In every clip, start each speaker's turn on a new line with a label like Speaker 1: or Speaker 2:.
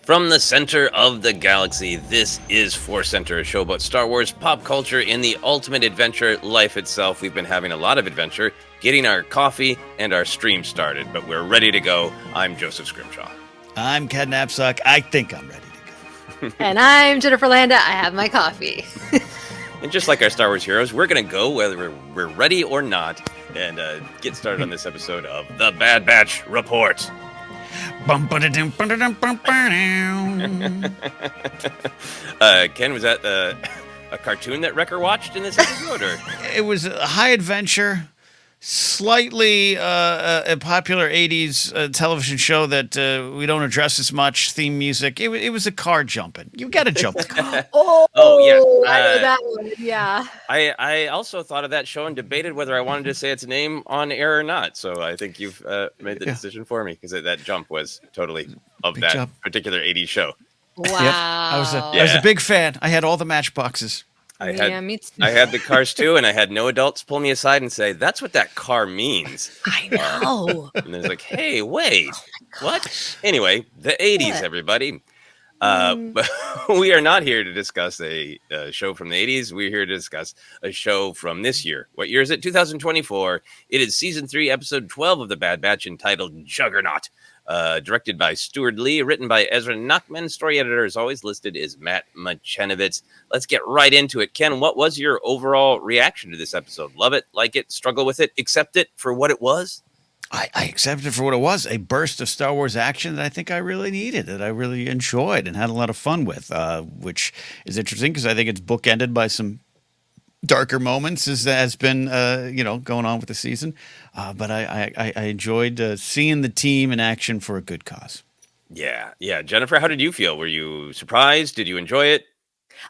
Speaker 1: From the center of the galaxy, this is ForceCenter, a show about Star Wars, pop culture, and the ultimate adventure, life itself. We've been having a lot of adventure, getting our coffee and our stream started, but we're ready to go. I'm Joseph Scrimshaw.
Speaker 2: I'm Ken Napzok. I think I'm ready to go.
Speaker 3: And I'm Jennifer Landa. I have my coffee.
Speaker 1: And just like our Star Wars heroes, we're going to go whether we're ready or not and get started on this episode of The Bad Batch Report. Ken, was that a cartoon that Wrecker watched in this episode? Or?
Speaker 2: It was a high adventure, slightly a popular 80s television show that we don't address as much, theme music. It was a car jumping. You got to jump the car.
Speaker 1: Yeah.
Speaker 3: I know that one, yeah.
Speaker 1: I also thought of that show and debated whether I wanted to say its name on air or not. So I think you've made the decision for me because that jump was totally of
Speaker 2: Big
Speaker 1: that
Speaker 2: jump.
Speaker 1: particular 80s show.
Speaker 3: Wow.
Speaker 2: Yep. I was a big fan. I had all the matchboxes.
Speaker 3: Me too.
Speaker 1: I had the cars too, and I had no adults pull me aside and say, "That's what that car means."
Speaker 3: I know.
Speaker 1: And it's like, "Hey, wait, what?" Anyway, the 80s, everybody. But we are not here to discuss a show from the 80s. We're here to discuss a show from this year. What year is it? 2024. It is season 3, episode 12 of The Bad Batch, entitled Juggernaut. Directed by Stuart Lee, written by Ezra Nachman. Story editor, as always, listed is Matt Machenovitz. Let's get right into it. Ken, what was your overall reaction to this episode? Love it, like it, struggle with it, accept it for what it was?
Speaker 2: I accepted it for what it was, a burst of Star Wars action that I think I really needed, that I really enjoyed and had a lot of fun with, which is interesting because I think it's bookended by some darker moments as has been, going on with the season. But I enjoyed seeing the team in action for a good cause.
Speaker 1: Yeah. Jennifer, how did you feel? Were you surprised? Did you enjoy it?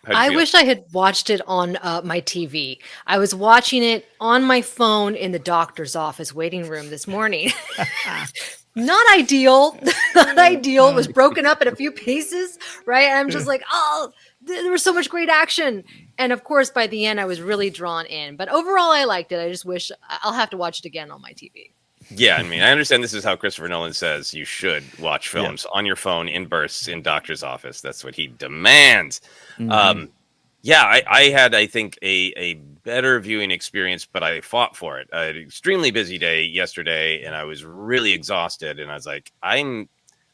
Speaker 3: I wish I had watched it on my TV. I was watching it on my phone in the doctor's office waiting room this morning. Not ideal. Not ideal. It was broken up in a few pieces, right? And I'm just like, there was so much great action. And of course, by the end, I was really drawn in. But overall, I liked it. I just wish I'll have to watch it again on my TV.
Speaker 1: Yeah, I mean, I understand this is how Christopher Nolan says you should watch films on your phone in bursts in doctor's office. That's what he demands. Mm-hmm. I had, I think, a better viewing experience, but I fought for it. I had an extremely busy day yesterday, and I was really exhausted. And I was like,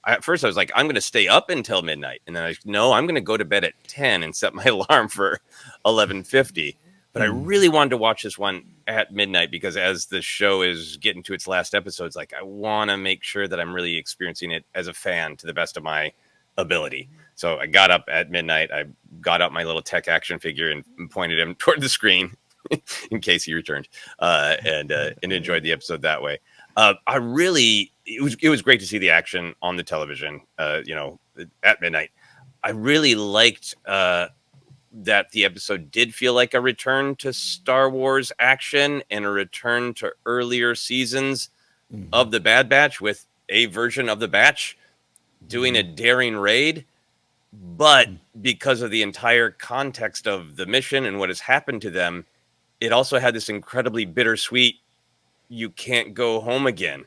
Speaker 1: at first I was like, I'm going to stay up until midnight. And then I'm going to go to bed at 10 and set my alarm for 11:50. But I really wanted to watch this one at midnight because as the show is getting to its last episodes, like I want to make sure that I'm really experiencing it as a fan to the best of my ability. So I got up at midnight. I got out my little tech action figure and pointed him toward the screen in case he returned, and enjoyed the episode that way. It was great to see the action on the television, at midnight. I really liked that the episode did feel like a return to Star Wars action and a return to earlier seasons of the Bad Batch with a version of the Batch doing a daring raid. But because of the entire context of the mission and what has happened to them, it also had this incredibly bittersweet, you can't go home again,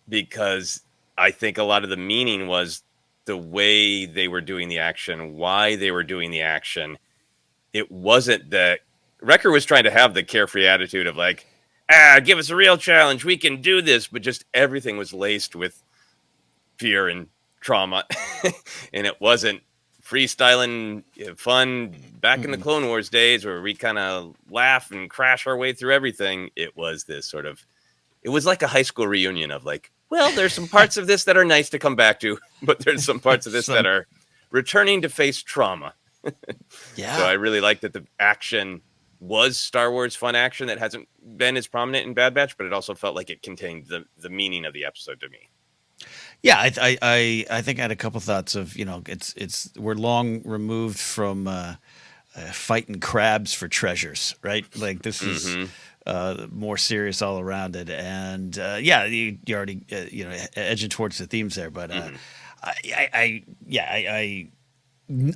Speaker 1: because I think a lot of the meaning was the way they were doing the action, why they were doing the action. It wasn't that Wrecker was trying to have the carefree attitude of like, give us a real challenge. We can do this. But just everything was laced with fear and trauma. And it wasn't freestyling fun back in the Clone Wars days where we kind of laugh and crash our way through everything. It was this sort of, it was like a high school reunion of like, well, there's some parts of this that are nice to come back to, but there's some parts of this that are returning to face trauma.
Speaker 2: Yeah.
Speaker 1: So I really like that the action was Star Wars fun action that hasn't been as prominent in Bad Batch, but it also felt like it contained the meaning of the episode to me.
Speaker 2: Yeah, I think I had a couple thoughts of, we're long removed from fighting crabs for treasures, right? Like this is more serious all around it, and you already edging towards the themes there, but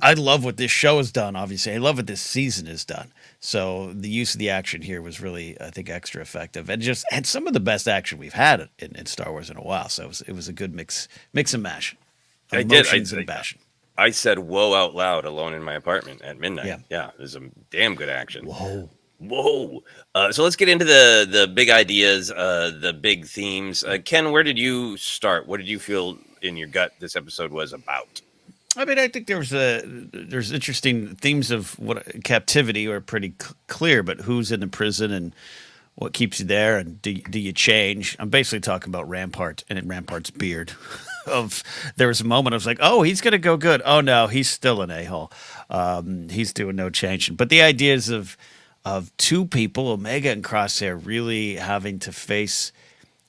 Speaker 2: I love what this show has done. Obviously, I love what this season has done. So the use of the action here was really, I think, extra effective, and just had some of the best action we've had in Star Wars in a while. So it was a good mix and mash.
Speaker 1: I
Speaker 2: Emotions and passion.
Speaker 1: I said "whoa" out loud alone in my apartment at midnight.
Speaker 2: Yeah.
Speaker 1: Yeah, it was a damn good action.
Speaker 2: Whoa.
Speaker 1: Whoa. So let's get into the big ideas, the big themes. Ken, where did you start? What did you feel in your gut this episode was about?
Speaker 2: I mean, I think there's interesting themes of what captivity are pretty clear, but who's in the prison and what keeps you there, and do you change? I'm basically talking about Rampart and Rampart's beard. Of there was a moment I was like, oh, he's gonna go good. Oh no, he's still an a-hole. He's doing no changing. But the ideas of two people, Omega and Crosshair, really having to face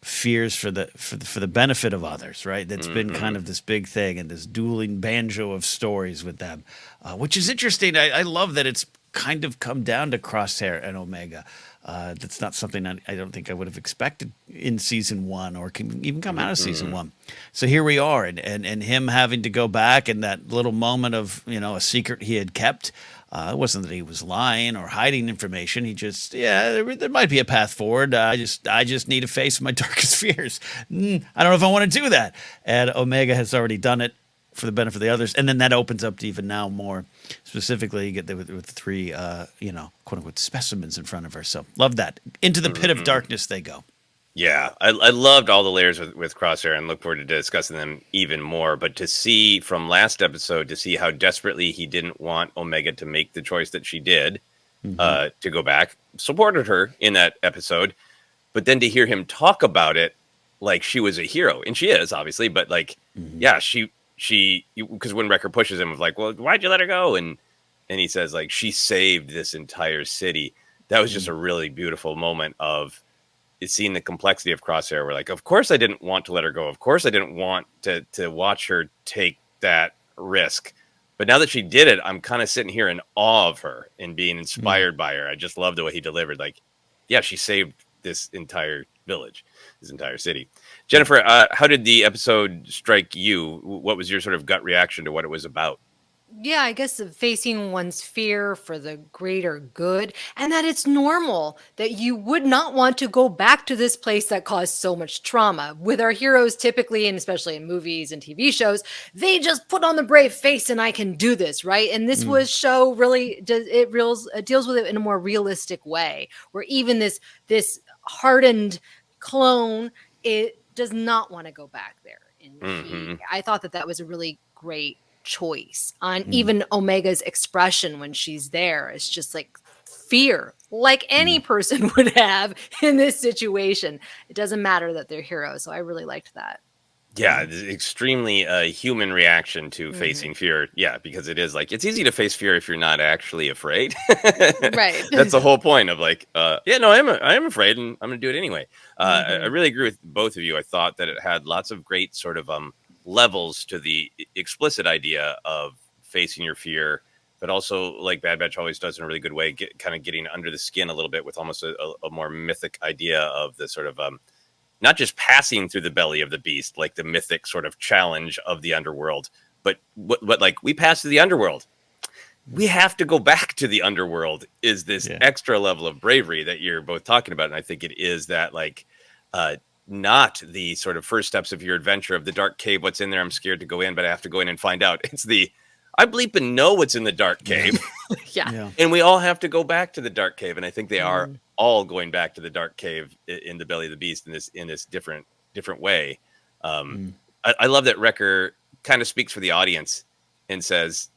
Speaker 2: fears for the benefit of others, right? That's been kind of this big thing, and this dueling banjo of stories with them, which is interesting. I love that it's kind of come down to Crosshair and Omega. That's not something I don't think I would have expected in season one, or can even come out of season one. So here we are, and him having to go back, and that little moment of a secret he had kept. It wasn't that he was lying or hiding information. He just, there might be a path forward. I just need to face my darkest fears. I don't know if I want to do that. And Omega has already done it for the benefit of the others. And then that opens up to even now more specifically, you get there with three, quote unquote specimens in front of her. So love that. Into the pit of darkness they go.
Speaker 1: Yeah, I loved all the layers with Crosshair and look forward to discussing them even more. But to see from last episode, to see how desperately he didn't want Omega to make the choice that she did to go back, supported her in that episode. But then to hear him talk about it like she was a hero, and she is, obviously, but like, yeah, she because when Wrecker pushes him, of like, well, why'd you let her go? And he says, like, she saved this entire city. That was just a really beautiful moment of seeing the complexity of Crosshair. We're like, of course I didn't want to let her go. Of course I didn't want to watch her take that risk. But now that she did it, I'm kind of sitting here in awe of her and being inspired by her. I just love the way he delivered. Like, yeah, she saved this entire village, this entire city. Jennifer, how did the episode strike you? What was your sort of gut reaction to what it was about?
Speaker 3: Yeah, I guess facing one's fear for the greater good, and that it's normal that you would not want to go back to this place that caused so much trauma. With our heroes, typically, and especially in movies and TV shows, they just put on the brave face and I can do this, right? And this was show really does it deals with it in a more realistic way, where even this hardened clone, it does not want to go back there. And I thought that was a really great choice on even Omega's expression when she's there. It's just like fear, like any person would have in this situation. It doesn't matter that they're heroes. So I really liked that.
Speaker 1: Yeah, it's extremely human reaction to facing fear. Yeah, because it is like, it's easy to face fear if you're not actually afraid.
Speaker 3: Right.
Speaker 1: That's the whole point of like, I am afraid and I'm going to do it anyway. I really agree with both of you. I thought that it had lots of great sort of levels to the explicit idea of facing your fear, but also, like Bad Batch always does in a really good way, kind of getting under the skin a little bit with almost a more mythic idea of the sort of not just passing through the belly of the beast, like the mythic sort of challenge of the underworld, but what like we pass through the underworld. We have to go back to the underworld is this extra level of bravery that you're both talking about. And I think it is that like, not the sort of first steps of your adventure of the dark cave. What's in there? I'm scared to go in, but I have to go in and find out. It's I bleep and know what's in the dark cave.
Speaker 3: Yeah.
Speaker 1: And we all have to go back to the dark cave. And I think they are all going back to the dark cave in the belly of the beast in this different way. I love that Wrecker kind of speaks for the audience and says,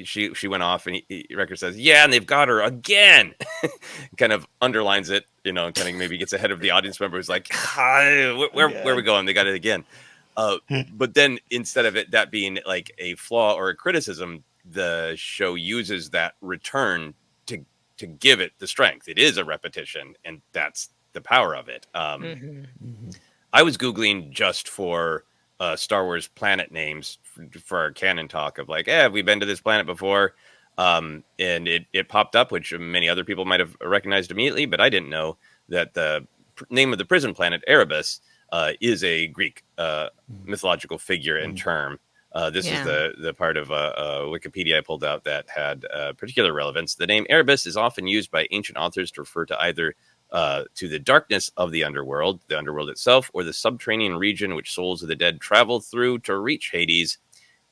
Speaker 1: she went off, and Wrecker says, yeah, and they've got her again. Kind of underlines it, kind of maybe gets ahead of the audience member who's like, where are we going? They got it again. But then instead of that being like a flaw or a criticism, the show uses that return to give it the strength. It is a repetition, and that's the power of it. I was Googling just for Star Wars planet names for our canon talk of like, have we been to this planet before? And it popped up, which many other people might have recognized immediately, but I didn't know that the name of the prison planet, Erebus, is a Greek mythological figure and term. This is the part of Wikipedia I pulled out that had particular relevance. The name Erebus is often used by ancient authors to refer to either to the darkness of the underworld itself, or the subterranean region which souls of the dead travel through to reach Hades.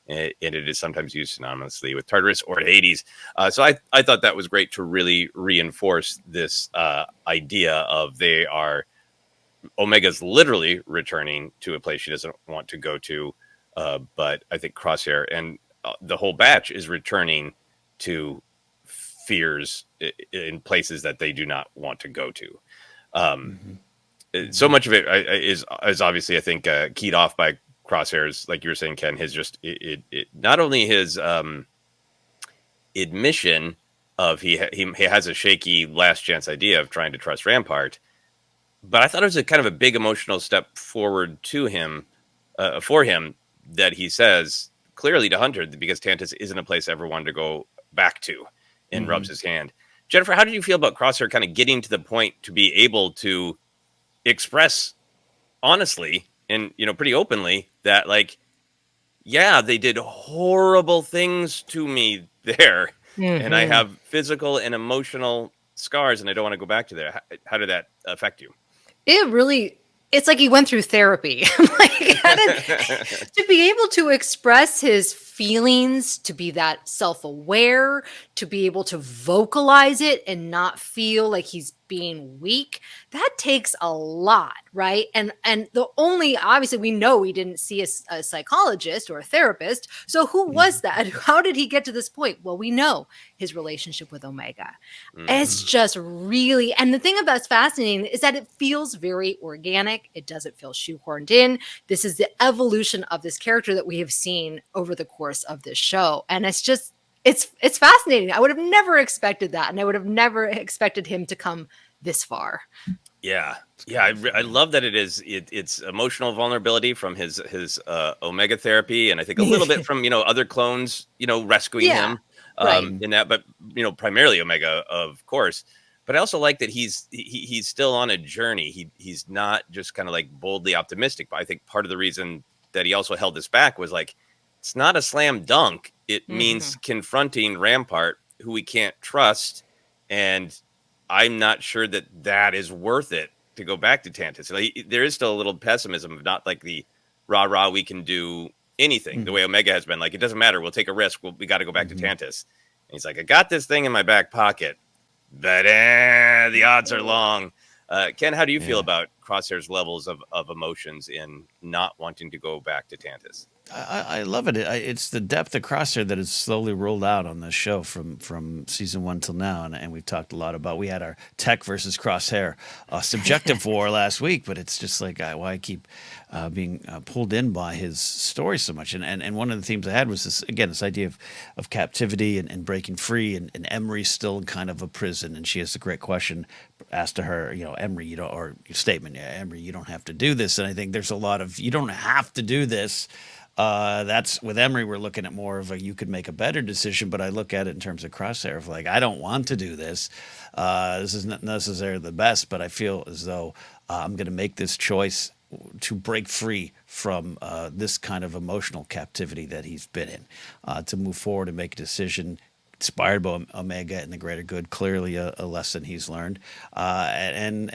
Speaker 1: and it is sometimes used synonymously with Tartarus or Hades. So I thought that was great to really reinforce this idea of Omega's literally returning to a place she doesn't want to go to, but I think Crosshair and the whole batch is returning to fears in places that they do not want to go to. So much of it is obviously, I think, keyed off by Crosshair's, like you were saying, Ken, his just not only his admission of he has a shaky last chance idea of trying to trust Rampart, but I thought it was a kind of a big emotional step forward to him, for him, that he says clearly to Hunter, because Tantiss isn't a place I ever wanted to go back to, and rubs his hand. Jennifer, how did you feel about Crosshair kind of getting to the point to be able to express honestly and, pretty openly that, like, yeah, they did horrible things to me there, and I have physical and emotional scars, and I don't want to go back to there. How did that affect you?
Speaker 3: It's like he went through therapy. To be able to express his feelings, to be that self-aware, to be able to vocalize it and not feel like he's being weak, that takes a lot, right? And obviously we know he didn't see a psychologist or a therapist. So who was that? How did he get to this point? Well, we know his relationship with Omega. It's just really, and the thing that's fascinating is that it feels very organic. It doesn't feel shoehorned in. This is the evolution of this character that we have seen over the course of this show. And it's just, it's fascinating. I would have never expected that. And I would have never expected him to come this far.
Speaker 1: Yeah. I love that it's emotional vulnerability from his Omega therapy. And I think a little bit from, other clones, rescuing him in that, but, primarily Omega, of course. But I also like that he's still on a journey. He's not just kind of like boldly optimistic, but I think part of the reason that he also held this back was like, it's not a slam dunk. It means confronting Rampart, who we can't trust. And I'm not sure that is worth it to go back to Tantiss. Like, there is still a little pessimism of not like the rah, we can do anything the way Omega has been. Like, it doesn't matter. We'll take a risk. We got to go back to Tantiss. And he's like, I got this thing in my back pocket, but the odds are long. Ken, how do you feel about Crosshair's levels of emotions in not wanting to go back to Tantiss?
Speaker 2: I love it. It's the depth of Crosshair that is slowly rolled out on this show from season 1 till now, and we've talked a lot about. We had our Tech versus Crosshair subjective war last week, but it's just like why I keep being pulled in by his story so much. And one of the themes I had was this idea of captivity and breaking free, and Emerie's still in kind of a prison, and she has a great question asked to her, Emerie, Emerie, you don't have to do this. And I think there's a lot of, you don't have to do this. That's with Emerie, we're looking at more of you could make a better decision, but I look at it in terms of Crosshair of like, I don't want to do this. This is not necessarily the best, but I feel as though I'm going to make this choice to break free from this kind of emotional captivity that he's been in, to move forward and make a decision inspired by Omega and the greater good. Clearly a lesson he's learned. And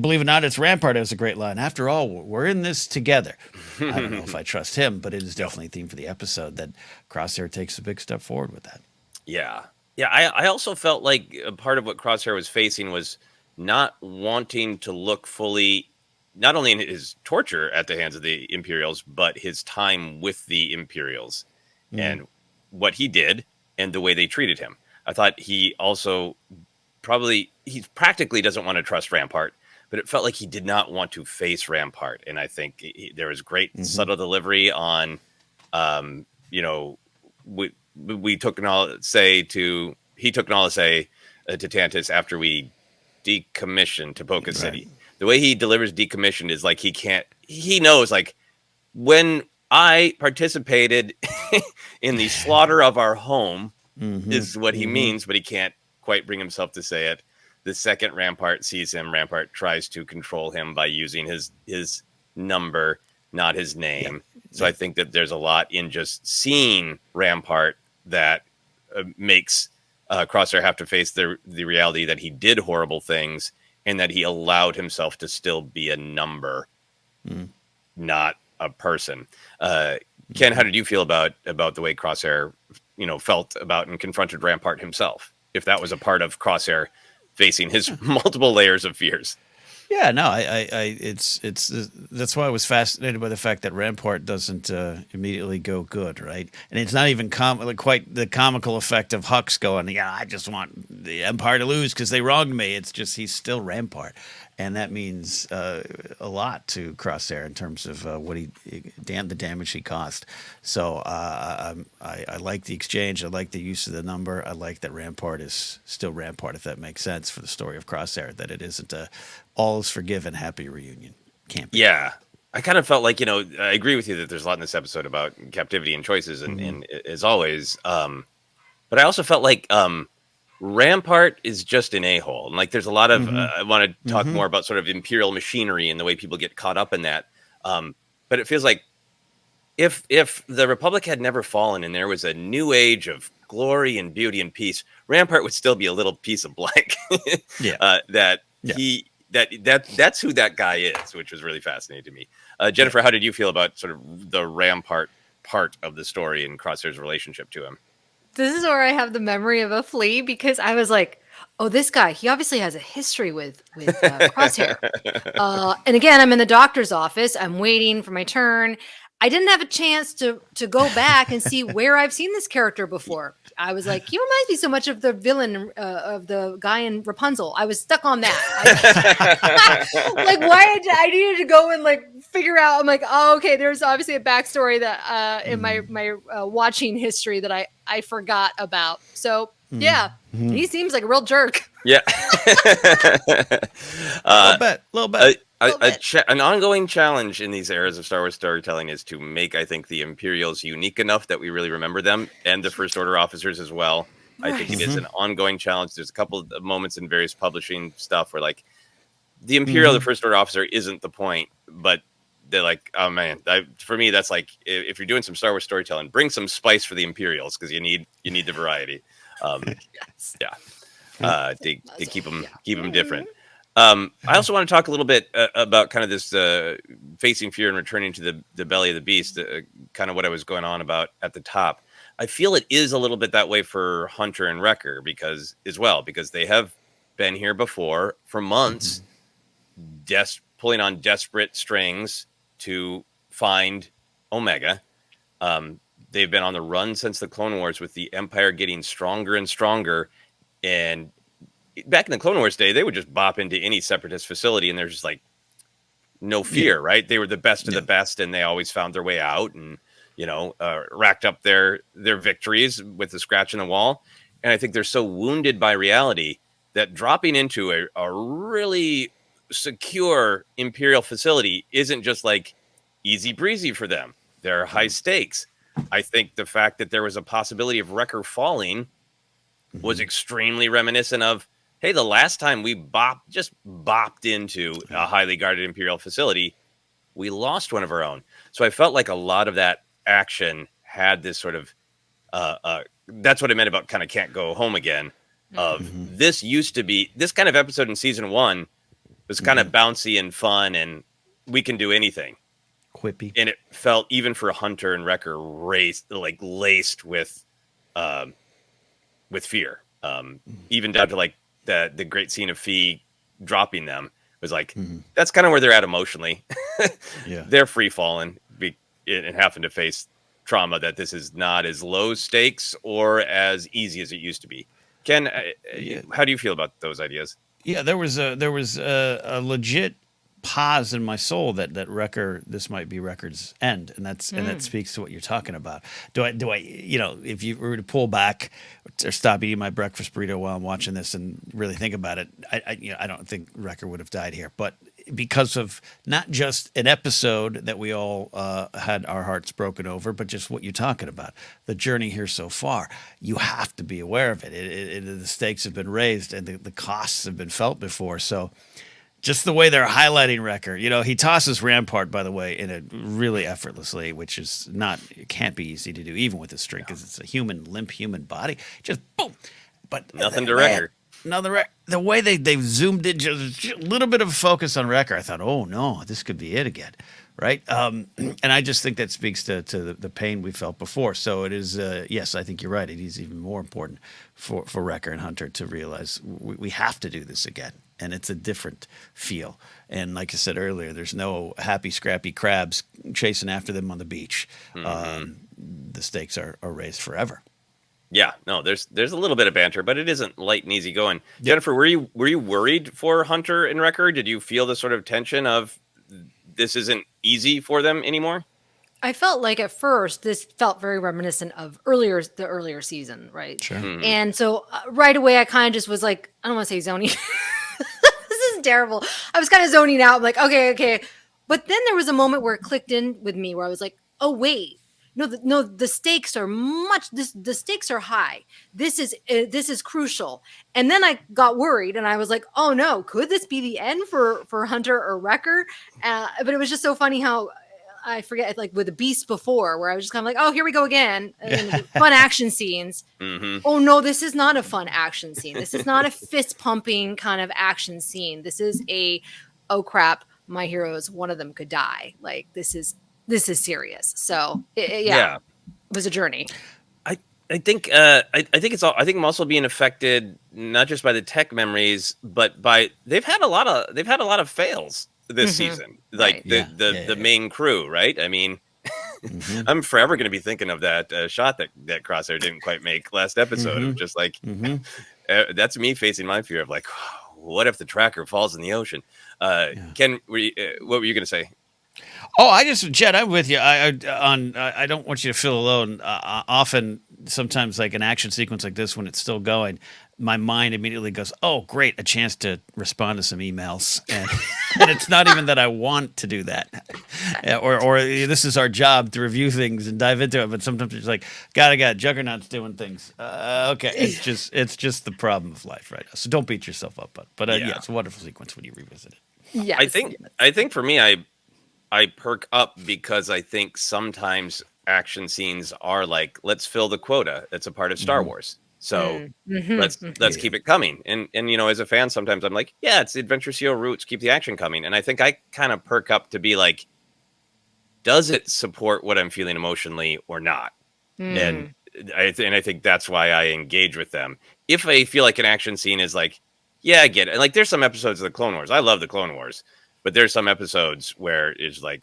Speaker 2: believe it or not, it's Rampart has a great line. After all, we're in this together. I don't know if I trust him, but it is definitely a theme for the episode that Crosshair takes a big step forward with that.
Speaker 1: Yeah. I also felt like a part of what Crosshair was facing was not wanting to look fully, not only in his torture at the hands of the Imperials, but his time with the Imperials and what he did and the way they treated him. I thought he also he practically doesn't want to trust Rampart, but it felt like he did not want to face Rampart. And I think there was great subtle delivery on, he took an all say to Tantiss after we decommissioned Tapoka City. The way he delivers decommissioned is like he knows, like, when I participated in the slaughter of our home is what he means, but he can't quite bring himself to say it. The second Rampart sees him, Rampart tries to control him by using his number, not his name. So I think that there's a lot in just seeing Rampart that makes Crosshair have to face the reality that he did horrible things and that he allowed himself to still be a number, not a person. Ken, how did you feel about the way Crosshair, felt about and confronted Rampart himself? If that was a part of Crosshair facing his multiple layers of fears.
Speaker 2: Yeah, no, it's that's why I was fascinated by the fact that Rampart doesn't immediately go good, right? And it's not even quite the comical effect of Hux going, "Yeah, I just want the Empire to lose because they wronged me." It's just he's still Rampart, and that means a lot to Crosshair in terms of the damage he caused. So I like the exchange. I like the use of the number. I like that Rampart is still Rampart, if that makes sense for the story of Crosshair. That it isn't a all is forgiven, happy reunion. Can't be.
Speaker 1: Yeah. I kind of felt like, I agree with you that there's a lot in this episode about captivity and choices, and as always. But I also felt like Rampart is just an a-hole. And like there's a lot of, I want to talk more about sort of Imperial machinery and the way people get caught up in that. But it feels like if the Republic had never fallen and there was a new age of glory and beauty and peace, Rampart would still be a little piece of blank. That's who that guy is, which was really fascinating to me. Jennifer, how did you feel about sort of the Rampart part of the story and Crosshair's relationship to him?
Speaker 3: This is where I have the memory of a flea, because I was like, oh, this guy, he obviously has a history with Crosshair. And again, I'm in the doctor's office. I'm waiting for my turn. I didn't have a chance to go back and see where I've seen this character before. I was like, he reminds me so much of the villain of the guy in Rapunzel. I was stuck on that. Like, why I needed to go and like figure out. I'm like, oh, okay. There's obviously a backstory that in my watching history that I forgot about. So yeah, he seems like a real jerk.
Speaker 1: Yeah,
Speaker 2: A little bit.
Speaker 1: An ongoing challenge in these eras of Star Wars storytelling is to make, I think, the Imperials unique enough that we really remember them, and the First Order officers as well. Right. I think it is an ongoing challenge. There's a couple of moments in various publishing stuff where, like, the Imperial, the First Order officer isn't the point, but they're like, oh man, for me, that's like, if you're doing some Star Wars storytelling, bring some spice for the Imperials, because you need the variety.
Speaker 3: Yes.
Speaker 1: Yeah, to keep them different. I also want to talk a little bit about kind of this facing fear and returning to the belly of the beast, kind of what I was going on about at the top. I feel it is a little bit that way for Hunter and Wrecker because they have been here before for months, pulling on desperate strings to find Omega. They've been on the run since the Clone Wars, with the Empire getting stronger and stronger. And back in the Clone Wars day, they would just bop into any separatist facility and there's just like no fear, right? They were the best of the best, and they always found their way out and, racked up their victories with the scratch in the wall. And I think they're so wounded by reality that dropping into a really secure Imperial facility isn't just like easy breezy for them. There are high stakes. I think the fact that there was a possibility of Wrecker falling was extremely reminiscent of, hey, the last time we bopped into a highly guarded Imperial facility, we lost one of our own. So I felt like a lot of that action had this sort of, that's what I meant about kind of can't go home again. This used to be, this kind of episode in season 1 was kind of bouncy and fun and we can do anything.
Speaker 2: Quippy.
Speaker 1: And it felt, even for Hunter and Wrecker, laced with fear. Even down to like the great scene of Fee dropping them was like, that's kind of where they're at emotionally. They're free falling and having to face trauma that this is not as low stakes or as easy as it used to be. Ken, how do you feel about those ideas?
Speaker 2: Yeah, there was a legit pause in my soul that this might be Wrecker's end, and that speaks to what you're talking about. Do I if you were to pull back or stop eating my breakfast burrito while I'm watching this and really think about it, I don't think Wrecker would have died here, but because of not just an episode that we all had our hearts broken over, but just what you're talking about, the journey here so far, you have to be aware of it. The stakes have been raised and the costs have been felt before, so. Just the way they're highlighting Wrecker, he tosses Rampart, by the way, in a really effortlessly, which is it can't be easy to do, even with a string, because it's a limp human body. Just boom, but
Speaker 1: nothing to Wrecker.
Speaker 2: The way they zoomed in, just a little bit of focus on Wrecker, I thought, oh no, this could be it again. right? And I just think that speaks to the pain we felt before. So it is, yes, I think you're right. It is even more important for Wrecker and Hunter to realize we have to do this again. And it's a different feel. And like I said earlier, there's no happy, scrappy crabs chasing after them on the beach. The stakes are raised forever.
Speaker 1: Yeah, no, there's a little bit of banter, but it isn't light and easy going. Yep. Jennifer, were you worried for Hunter and Wrecker? Did you feel the sort of tension of this isn't easy for them anymore?
Speaker 3: I felt like at first this felt very reminiscent of the earlier season, right?
Speaker 2: Sure.
Speaker 3: And so right away I kind of just was like, I don't want to say zoning. This is terrible. I was kind of zoning out. I'm like, okay. But then there was a moment where it clicked in with me where I was like, oh wait, no, the stakes are the stakes are high. This is crucial. And then I got worried and I was like, oh no, could this be the end for Hunter or Wrecker? But it was just so funny how I forget, like with the Beast before, where I was just kind of like, oh, here we go again. Fun action scenes. Oh no, this is not a fun action scene. This is not a fist pumping kind of action scene. This is oh crap, my heroes, one of them could die. Like this is serious. So it was a journey.
Speaker 1: I think I'm also being affected not just by the tech memories, but by they've had a lot of fails this season. Like the main crew, right? I mean, I'm forever going to be thinking of that shot that Crosshair didn't quite make last episode. Of just like that's me facing my fear of like, what if the tracker falls in the ocean? Ken, what were you going to say?
Speaker 2: Oh, Jed, I'm with you. I don't want you to feel alone. Often, sometimes, like an action sequence like this, when it's still going, my mind immediately goes, "Oh, great, a chance to respond to some emails," and it's not even that I want to do that, or this is our job to review things and dive into it. But sometimes it's like, got Juggernaut's doing things. Okay, it's just the problem of life right now. So don't beat yourself up. But it's a wonderful sequence when you revisit it.
Speaker 3: Yeah,
Speaker 1: I think for me, I perk up because I think sometimes action scenes are like, let's fill the quota. That's a part of Star Wars. So let's keep it coming. And as a fan, sometimes I'm like, yeah, it's the Adventure CO roots. Keep the action coming. And I think I kind of perk up to be like, does it support what I'm feeling emotionally or not? And I think that's why I engage with them. If I feel like an action scene is like, yeah, I get it. Like there's some episodes of the Clone Wars. I love the Clone Wars. But there's some episodes where it's like,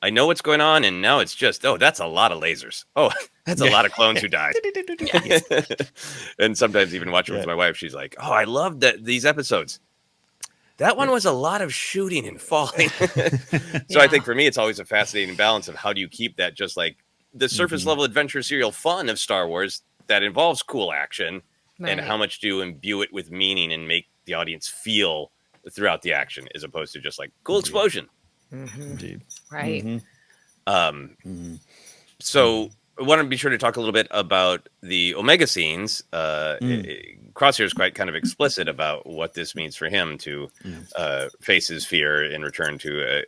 Speaker 1: I know what's going on, and now it's just, oh, that's a lot of lasers. Oh, that's a lot of clones who died. And sometimes even watching with my wife, she's like, oh, I love these episodes. That one was a lot of shooting and falling. So I think for me, it's always a fascinating balance of how do you keep that just like the surface level adventure serial fun of Star Wars that involves cool action, and how much do you imbue it with meaning and make the audience feel throughout the action as opposed to just like cool explosion.
Speaker 2: Indeed.
Speaker 3: Right.
Speaker 1: So I want to be sure to talk a little bit about the Omega scenes. Crosshair is quite kind of explicit about what this means for him to face his fear and return to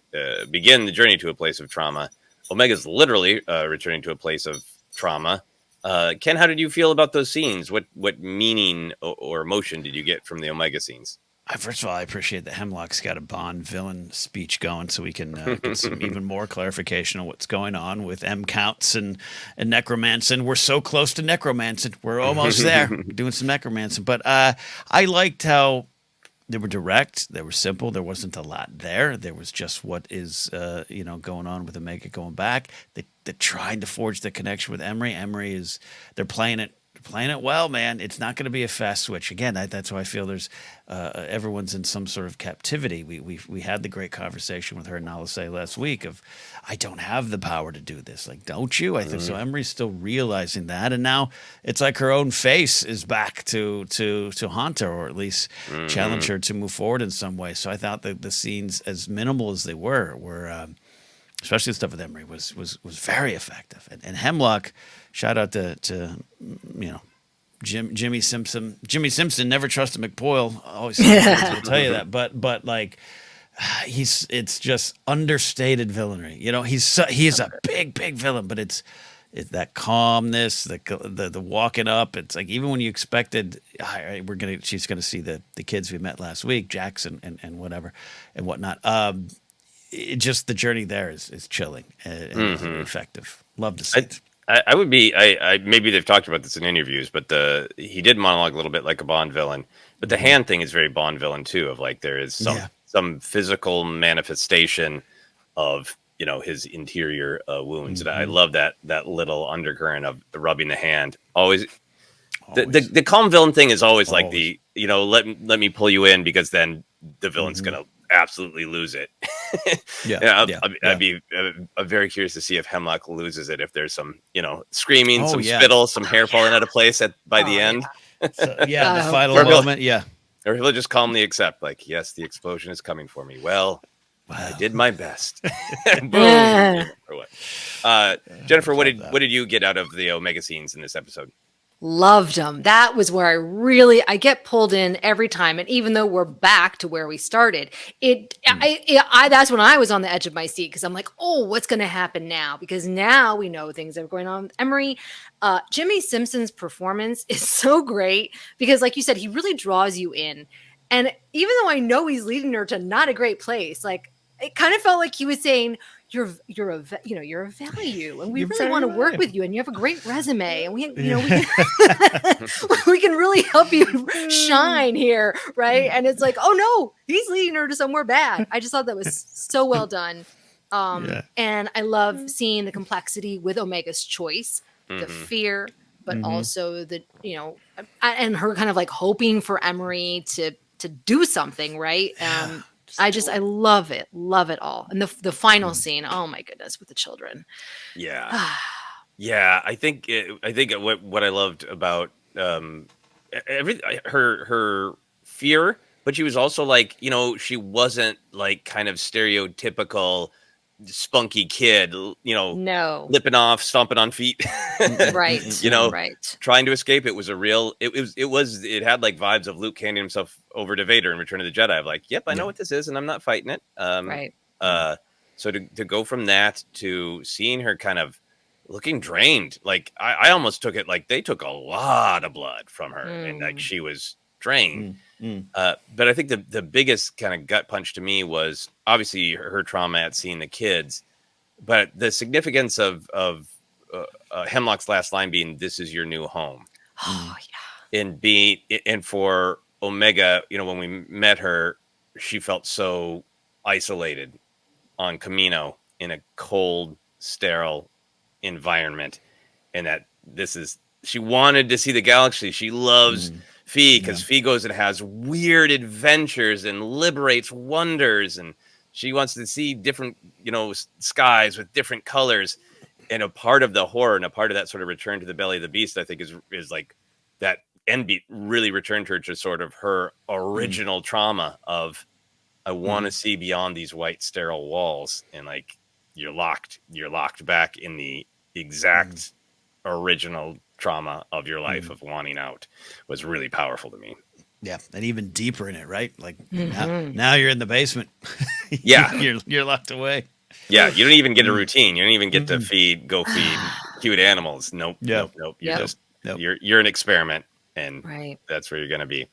Speaker 1: begin the journey to a place of trauma. Omega's literally returning to a place of trauma. Ken, how did you feel about those scenes? What meaning or emotion did you get from the Omega scenes?
Speaker 2: First of all, I appreciate that Hemlock's got a Bond villain speech going so we can get some even more clarification on what's going on with M counts and necromancing. We're so close to necromancing. We're almost there. We're doing some necromancing. But I liked how they were direct. They were simple. There wasn't a lot there. There was just what is going on with Omega going back. They're trying to forge the connection with Emerie. They're playing it well, man. It's not going to be a fast switch. Again, that's why I feel there's everyone's in some sort of captivity. We had the great conversation with her and Nalase last week of, I don't have the power to do this. Like, don't you? I think so. Emerie's still realizing that, and now it's like her own face is back to haunt her, or at least challenge her to move forward in some way. So I thought that the scenes, as minimal as they were especially the stuff with Emerie, was very effective. And Hemlock, shout out to Jimmy Simpson. Jimmy Simpson never trusted McPoyle. Always will tell you that. But like it's just understated villainry. He is a big villain, but it's that calmness, the walking up. It's like even when you expected, she's gonna see the kids we met last week, Jackson and whatever and whatnot. just the journey there is chilling and really effective. Love to see
Speaker 1: I,
Speaker 2: it.
Speaker 1: I would be. I maybe they've talked about this in interviews, but he did monologue a little bit like a Bond villain. But the hand thing is very Bond villain too. Of like there is some physical manifestation of his interior wounds, and I love that little undercurrent of rubbing the hand. Always. The calm villain thing is always like the let me pull you in, because then the villain's gonna absolutely lose it. I'd be very curious to see if Hemlock loses it, if there's some screaming, some spittle, some hair falling out of place by the end.
Speaker 2: So, the final moment,
Speaker 1: or he'll just calmly accept, like, yes, the explosion is coming for me. Well, I did my best. Boom. Or what? Jennifer, what did you get out of the Omega scenes in this episode?
Speaker 3: Loved them. That was where I get pulled in every time. And even though we're back to where we started, that's when I was on the edge of my seat, because I'm like, oh, what's going to happen now? Because now we know things that are going on with Emerie. Jimmy Simpson's performance is so great because, like you said, he really draws you in. And even though I know he's leading her to not a great place, like it kind of felt like he was saying, you're a value, and we really want to work with you, and you have a great resume, and we can we can really help you shine here, right? And it's like, oh no, he's leading her to somewhere bad. I just thought that was so well done. And I love seeing the complexity with Omega's choice, the fear, but also the and her kind of like hoping for Emerie to do something, right? I love it all. And the final scene, oh my goodness, with the children.
Speaker 1: Yeah. I think what I loved about her fear, but she was also like, she wasn't like kind of stereotypical spunky kid,
Speaker 3: no,
Speaker 1: lipping off, stomping on feet,
Speaker 3: right, right,
Speaker 1: trying to escape. It was a real, it had like vibes of Luke handing himself over to Vader in Return of the Jedi. I'm like, yep, I know what this is, and I'm not fighting it.
Speaker 3: Right.
Speaker 1: So to go from that to seeing her kind of looking drained, like I almost took it like they took a lot of blood from her, and like she was drained. But I think the biggest kind of gut punch to me was obviously her trauma at seeing the kids, but the significance of Hemlock's last line being, "This is your new home."
Speaker 3: Oh yeah.
Speaker 1: And for Omega, when we met her, she felt so isolated on Camino in a cold, sterile environment, and that she wanted to see the galaxy. She loves Fee, because Fee goes and has weird adventures and liberates wonders, and she wants to see different, skies with different colors. And a part of the horror and a part of that sort of return to the belly of the beast, I think, is like that end beat really returned her to sort of her original trauma of, I want to see beyond these white sterile walls, and like you're locked back in the exact original trauma of your life of wanting out. Was really powerful to me.
Speaker 2: Yeah, and even deeper in it, right? Like now you're in the basement.
Speaker 1: Yeah,
Speaker 2: you're locked away.
Speaker 1: Yeah, you don't even get a routine. You don't even get to feed cute animals. Nope. Nope. You're an experiment, and that's where you're going to be.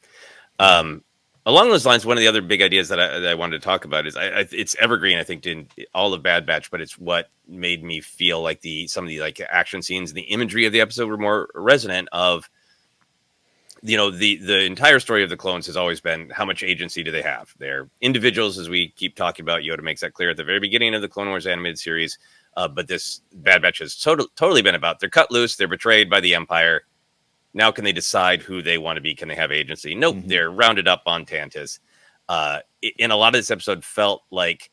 Speaker 1: Along those lines, one of the other big ideas that I wanted to talk about is it's evergreen, I think, in all of Bad Batch, but it's what made me feel like some of the like action scenes and the imagery of the episode were more resonant of, the entire story of the clones has always been, how much agency do they have? They're individuals, as we keep talking about. Yoda makes that clear at the very beginning of the Clone Wars animated series. But this Bad Batch has totally been about, they're cut loose, they're betrayed by the Empire. Now, can they decide who they want to be? Can they have agency? Nope. They're rounded up on Tantiss. And a lot of this episode felt like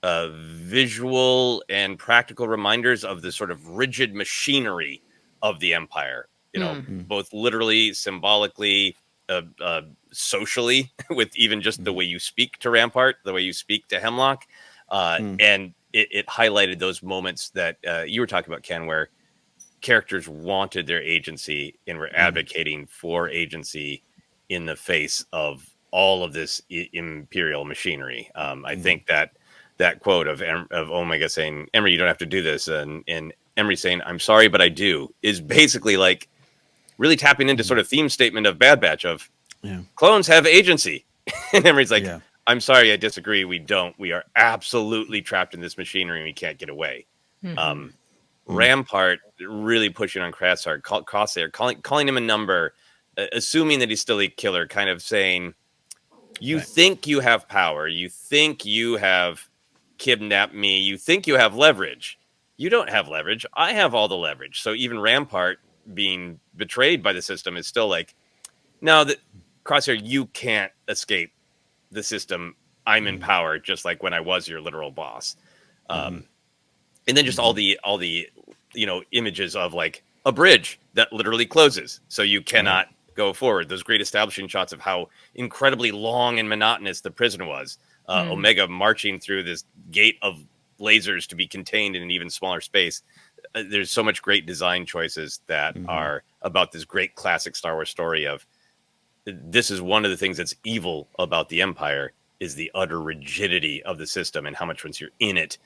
Speaker 1: visual and practical reminders of the sort of rigid machinery of the Empire, both literally, symbolically, socially, with even just the way you speak to Rampart, the way you speak to Hemlock. And it highlighted those moments that you were talking about, Ken, where characters wanted their agency and were advocating for agency in the face of all of this imperial machinery. I think that quote of Omega saying, "Emerie, you don't have to do this," and Emerie saying, "I'm sorry, but I do," is basically like really tapping into sort of theme statement of Bad Batch of clones have agency. And Emerie's like, I'm sorry, I disagree. We don't. We are absolutely trapped in this machinery and we can't get away.
Speaker 3: Mm-hmm.
Speaker 1: Um, Rampart really pushing on Crosshair, calling him a number, assuming that he's still a killer, kind of saying, you
Speaker 2: Right.
Speaker 1: think you have power. You think you have kidnapped me. You think you have leverage. You don't have leverage. I have all the leverage. So even Rampart being betrayed by the system is still like, no, that Crosshair, you can't escape the system. I'm in power, just like when I was your literal boss. And then just all the images of like a bridge that literally closes, so you cannot go forward. Those great establishing shots of how incredibly long and monotonous the prison was. Omega marching through this gate of lasers to be contained in an even smaller space. There's so much great design choices that are about this great classic Star Wars story of this is one of the things that's evil about the Empire is the utter rigidity of the system and how much once you're in it,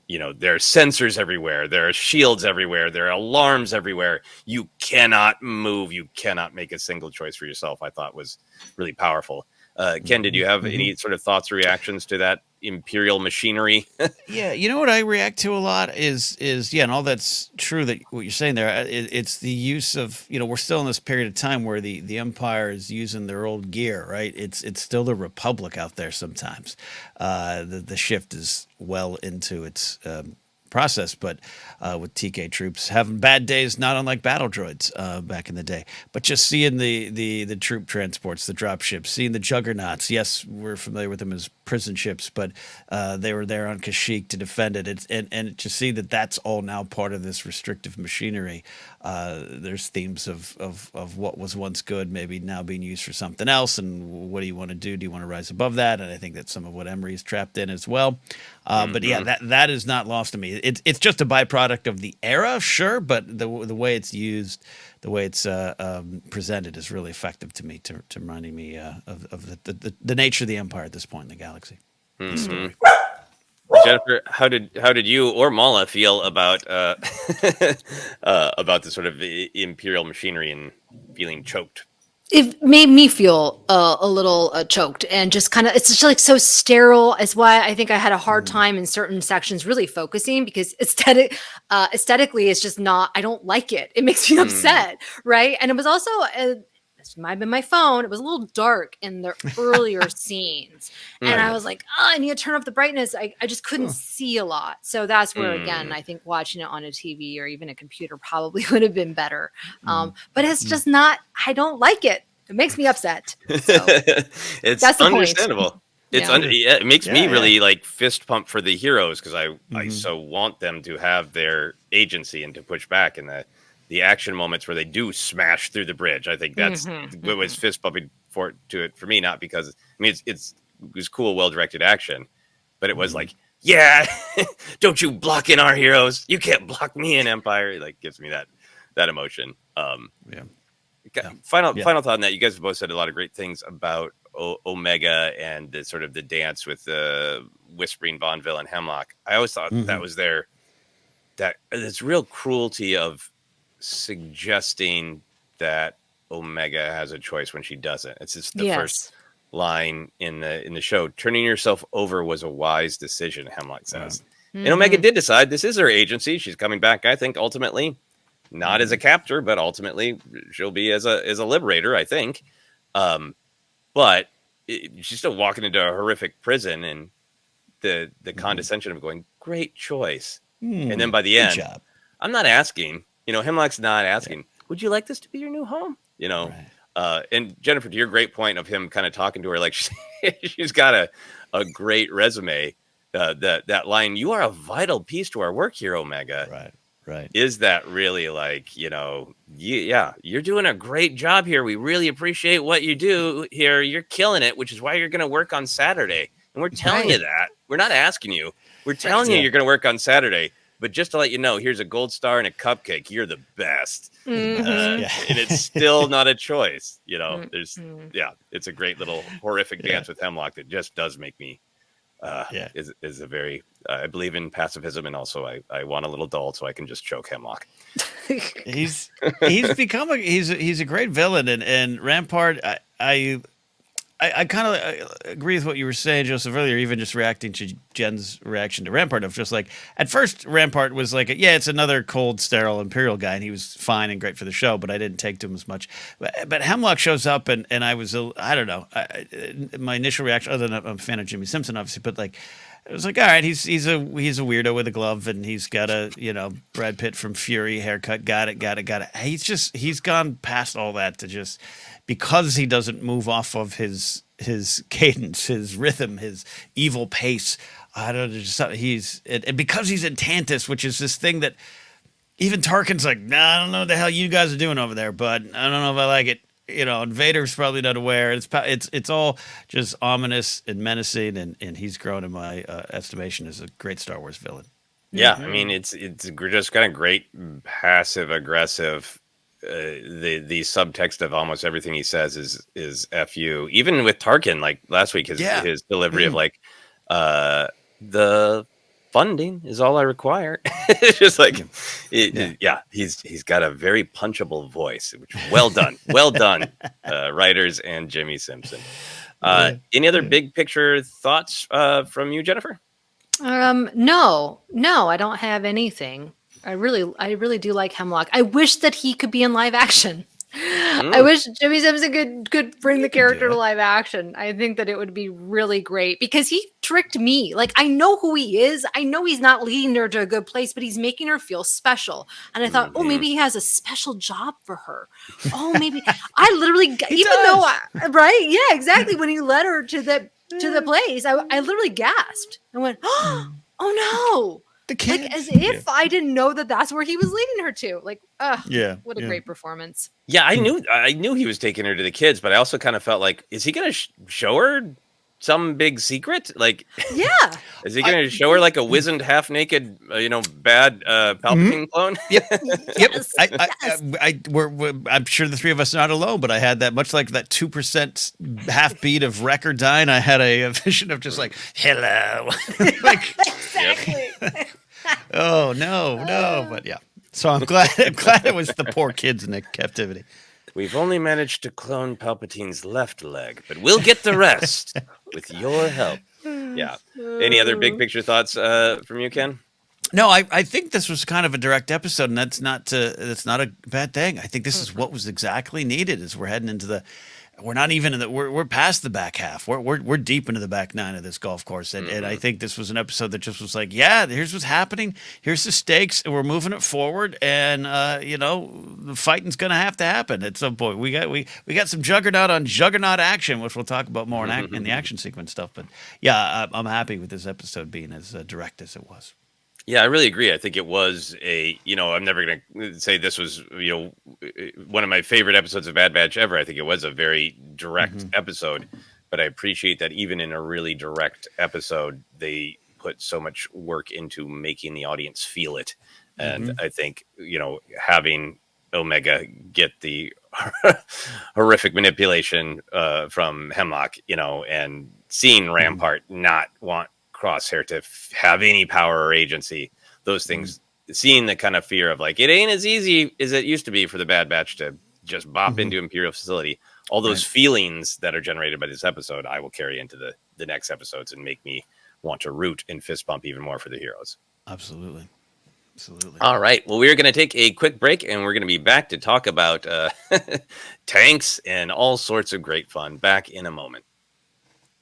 Speaker 1: there are sensors everywhere. There are shields everywhere. There are alarms everywhere. You cannot move. You cannot make a single choice for yourself. I thought was really powerful. Ken, did you have any sort of thoughts or reactions to that Imperial machinery?
Speaker 2: Yeah, you know what I react to a lot is yeah, and all that's true that what you're saying there. It's the use of we're still in this period of time where the Empire is using their old gear, right? It's still the Republic out there sometimes. The shift is well into its process, but with TK troops having bad days, not unlike battle droids back in the day. But just seeing the troop transports, the drop ships, seeing the Juggernauts. Yes, we're familiar with them as prison ships, but they were there on Kashyyyk to defend it. And to see that that's all now part of this restrictive machinery. There's themes of what was once good, maybe now being used for something else. And what do you want to do? Do you want to rise above that? And I think that's some of what Emerie is trapped in as well. But yeah, that is not lost to me. It's just a byproduct of the era, sure, but the way it's used, the way it's presented is really effective to me, to reminding me of the nature of the Empire at this point in the galaxy. The story.
Speaker 1: Jennifer, how did you or Mala feel about about the sort of Imperial machinery and feeling choked?
Speaker 3: It made me feel a little choked and just kind of, it's just like so sterile, is why I think I had a hard time in certain sections really focusing, because aesthetically it's just not, I don't like it. It makes me upset, right? And it was also, this might have been my phone, it was a little dark in the earlier scenes. And I was like, I need to turn up the brightness. I just couldn't see a lot. So that's where, again, I think watching it on a TV or even a computer probably would have been better. But it's just not, I don't like it. It makes me upset. So
Speaker 1: It's
Speaker 3: that's the
Speaker 1: understandable.
Speaker 3: point.
Speaker 1: It's
Speaker 3: Yeah.
Speaker 1: it makes me really like fist pump for the heroes, because I so want them to have their agency and to push back in the action moments where they do smash through the bridge. I think that's what was fist pumping for me, not because I mean it was cool, well directed action, but it was like, yeah, don't you block in our heroes? You can't block me in Empire. It, like, gives me that emotion. Final thought on that. You guys have both said a lot of great things about Omega and the sort of the dance with Whispering Bonneville and Hemlock. I always thought that was that this real cruelty of suggesting that Omega has a choice when she doesn't. It's just the first line in the show. Turning yourself over was a wise decision, Hemlock says. And Omega did decide this is her agency. She's coming back, I think, ultimately, not as a captor, but ultimately she'll be as a liberator, I think. But she's still walking into a horrific prison, and the condescension of going, great choice. And then by the end, I'm not asking, Hemlock's not asking, would you like this to be your new home? And Jennifer, to your great point of him kind of talking to her, like she's got a great resume. That line, you are a vital piece to our work here, Omega.
Speaker 2: Right.
Speaker 1: Is that really like, you're doing a great job here. We really appreciate what you do here. You're killing it, which is why you're going to work on Saturday. And we're telling you that. We're not asking you. We're telling you you're going to work on Saturday. But just to let you know, here's a gold star and a cupcake. You're the best. And it's still not a choice. There's, it's a great little horrific dance with Hemlock that just does make me, is a very, I believe in pacifism. And also I want a little dull so I can just choke Hemlock.
Speaker 2: He's become he's a great villain. And Rampart, I kind of agree with what you were saying, Joseph, earlier, even just reacting to Jen's reaction to Rampart of just like, at first, Rampart was like, yeah, it's another cold, sterile Imperial guy, and he was fine and great for the show, but I didn't take to him as much. But Hemlock shows up, and I was, I don't know, my initial reaction, other than I'm a fan of Jimmy Simpson, obviously, but like, it was like, all right, he's a weirdo with a glove, and he's got a Brad Pitt from Fury haircut. Got it. He's gone past all that to just because he doesn't move off of his cadence, his rhythm, his evil pace. I don't know, and because he's in Tantiss, which is this thing that even Tarkin's like, nah, I don't know what the hell you guys are doing over there, bud. I don't know if I like it. And Vader's probably not aware. It's all just ominous and menacing, and he's grown in my estimation as a great Star Wars villain.
Speaker 1: Yeah, I mean it's just kind of great passive aggressive. The subtext of almost everything he says is "f you." Even with Tarkin, like last week, his delivery of like, the funding is all I require. It's just like, he's got a very punchable voice, which well done, writers and Jimmy Simpson. Any other big picture thoughts from you, Jennifer?
Speaker 3: No, I don't have anything. I really do like Hemlock. I wish that he could be in live action. I wish Jimmy Simpson could bring the character to live action. I think that it would be really great because he tricked me. Like, I know who he is. I know he's not leading her to a good place, but he's making her feel special. And I thought, oh, maybe he has a special job for her. Oh, maybe I literally, right? Yeah, exactly. When he led her to the place, I literally gasped. I went, oh no. Like as if I didn't know that that's where he was leading her to. Like, what a great performance.
Speaker 1: Yeah, I knew he was taking her to the kids, but I also kind of felt like, is he going to show her some big secret? Like, is he going to show her like a wizened, half naked, bad Palpatine clone?
Speaker 2: Yep.
Speaker 3: Yes,
Speaker 2: I'm sure the three of us are not alone, but I had that much like that 2% half beat of Recordine. I had a vision of just like, hello, like
Speaker 3: exactly.
Speaker 2: Oh no, but yeah. So I'm glad it was the poor kids in the captivity.
Speaker 1: We've only managed to clone Palpatine's left leg, but we'll get the rest with your help. Yeah. Any other big picture thoughts from you, Ken?
Speaker 2: No, I think this was kind of a direct episode, and that's not a bad thing. I think this is what was exactly needed as we're heading into we're not even we're past the back half. We're deep into the back nine of this golf course, and I think this was an episode that just was like, yeah, here's what's happening. Here's the stakes, and we're moving it forward. And the fighting's gonna have to happen at some point. We got some Juggernaut on Juggernaut action, which we'll talk about more in the action sequence stuff. But yeah, I'm happy with this episode being as direct as it was.
Speaker 1: Yeah, I really agree. I think it was I'm never going to say this was, one of my favorite episodes of Bad Batch ever. I think it was a very direct episode, but I appreciate that even in a really direct episode, they put so much work into making the audience feel it. And I think, having Omega get the horrific manipulation from Hemlock, and seeing Rampart not want Crosshair to have any power or agency, those things, seeing the kind of fear of like, it ain't as easy as it used to be for the Bad Batch to just bop into Imperial facility. All those feelings that are generated by this episode, I will carry into the next episodes and make me want to root and fist bump even more for the heroes.
Speaker 2: Absolutely.
Speaker 1: All right. Well, we're going to take a quick break, and we're going to be back to talk about tanks and all sorts of great fun back in a moment.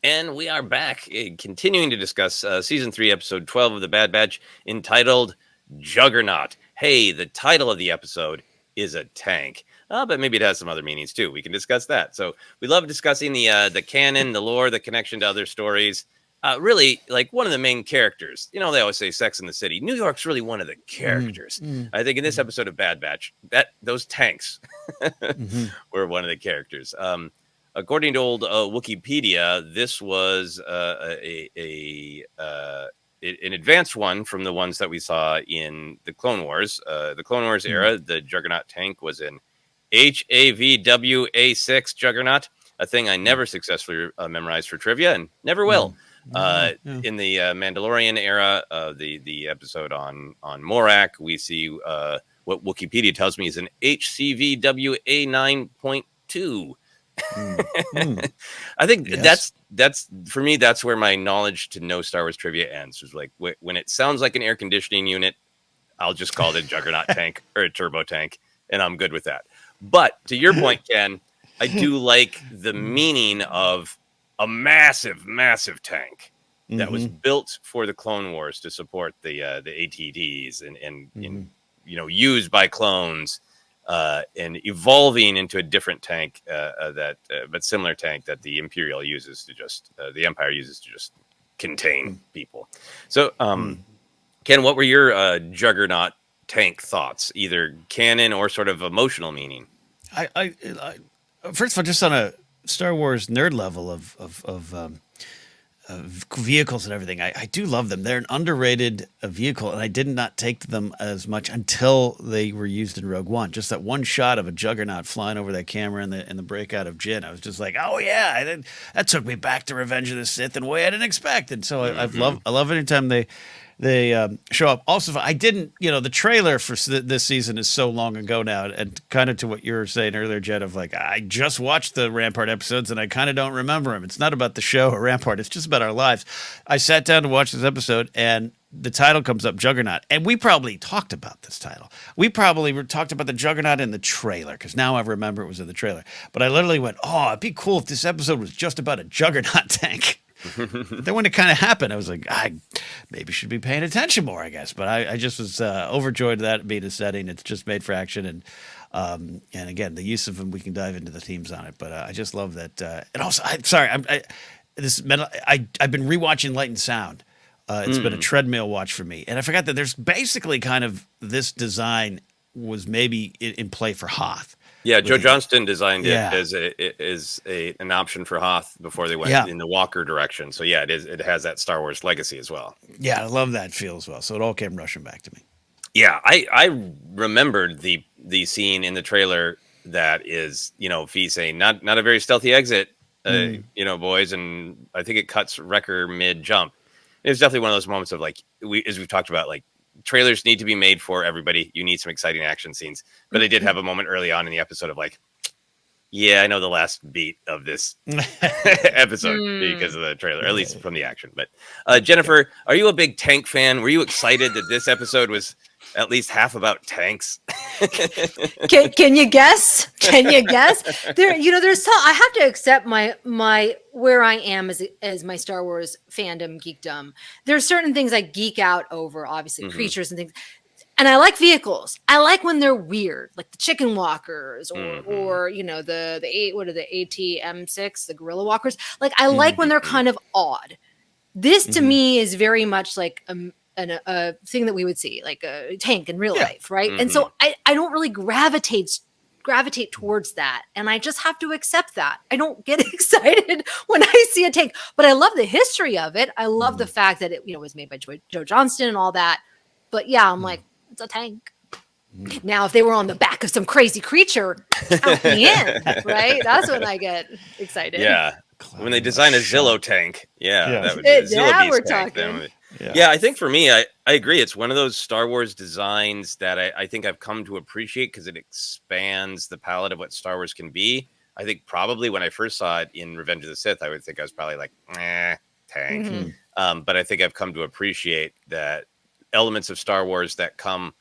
Speaker 1: And we are back, continuing to discuss Season 3, Episode 12 of The Bad Batch, entitled Juggernaut. Hey, the title of the episode is a tank, but maybe it has some other meanings, too. We can discuss that. So we love discussing the canon, the lore, the connection to other stories. Really, like one of the main characters. They always say Sex in the City. New York's really one of the characters. I think in this episode of Bad Batch, those tanks were one of the characters. According to old Wikipedia, this was an advanced one from the ones that we saw in the Clone Wars. The Clone Wars era, the Juggernaut tank was an HAVWA6 Juggernaut, a thing I never successfully memorized for trivia and never will. In the Mandalorian era, the episode on Morak, we see what Wikipedia tells me is an HCVWA 9.2. I think
Speaker 2: Yes.
Speaker 1: that's for me. That's where my knowledge to know Star Wars trivia ends. Was like when it sounds like an air conditioning unit, I'll just call it a Juggernaut tank or a turbo tank, and I'm good with that. But to your point, Ken, I do like the meaning of a massive, massive tank that was built for the Clone Wars to support the ATDs and used by clones and evolving into a different tank but similar tank that the Imperial uses to just the Empire uses to just contain people. So, Ken, what were your Juggernaut tank thoughts, either canon or sort of emotional meaning?
Speaker 2: I first of all, just on a Star Wars nerd level of vehicles and everything, I do love them. They're an underrated vehicle, and I did not take them as much until they were used in Rogue One. Just that one shot of a Juggernaut flying over that camera in the breakout of Jin, I was just like, oh yeah, that took me back to Revenge of the Sith in a way I didn't expect. And so I love anytime they show up. Also, I didn't, the trailer for this season is so long ago now, and kind of to what you were saying earlier, Jed, of like, I just watched the Rampart episodes and I kind of don't remember them. It's not about the show or Rampart, it's just about our lives. I sat down to watch this episode and the title comes up, Juggernaut, and we probably talked about this title. We probably talked about the Juggernaut in the trailer, because now I remember it was in the trailer. But I literally went, oh, it'd be cool if this episode was just about a Juggernaut tank. But then when it kind of happened, I was like, I maybe should be paying attention more, I guess. But I just was overjoyed that being a setting. It's just made for action, and again, the use of them. We can dive into the themes on it, but I just love that. And also, I've been rewatching Light and Sound. It's been a treadmill watch for me, and I forgot that there's basically kind of this design was maybe in play for Hoth.
Speaker 1: Yeah, Joe Johnston designed it
Speaker 2: Yeah.
Speaker 1: as an option for Hoth before they went in the Walker direction. So yeah, it has that Star Wars legacy as well.
Speaker 2: Yeah, I love that feel as well. So it all came rushing back to me.
Speaker 1: Yeah, I remembered the scene in the trailer that is, Fee saying not a very stealthy exit, boys, and I think it cuts Wrecker mid jump. It's definitely one of those moments of like as we've talked about, like trailers need to be made for everybody. You need some exciting action scenes, but they did have a moment early on in the episode of like, yeah, I know the last beat of this episode because of the trailer, at least from the action. But Jennifer, are you a big tank fan? Were you excited that this episode was at least half about tanks?
Speaker 3: Can you guess? Can you guess? There's I have to accept my where I am as my Star Wars fandom geekdom. There's certain things I geek out over, obviously creatures and things. And I like vehicles. I like when they're weird, like the chicken walkers or the ATM6, the gorilla walkers. Like I like when they're kind of odd. This to me is very much like a thing that we would see, like a tank in real life, right? And so I don't really gravitate towards that, and I just have to accept that. I don't get excited when I see a tank, but I love the history of it. I love the fact that it was made by Joe Johnston and all that. But yeah, I'm like, it's a tank. Now, if they were on the back of some crazy creature, count me in, right? That's when I get excited.
Speaker 1: Yeah. When they design a Zillow tank, that would be a Zillow beast tank. Yeah, I think for me, I agree. It's one of those Star Wars designs that I think I've come to appreciate because it expands the palette of what Star Wars can be. I think probably when I first saw it in Revenge of the Sith, I would think I was probably like, tank. But I think I've come to appreciate that elements of Star Wars that come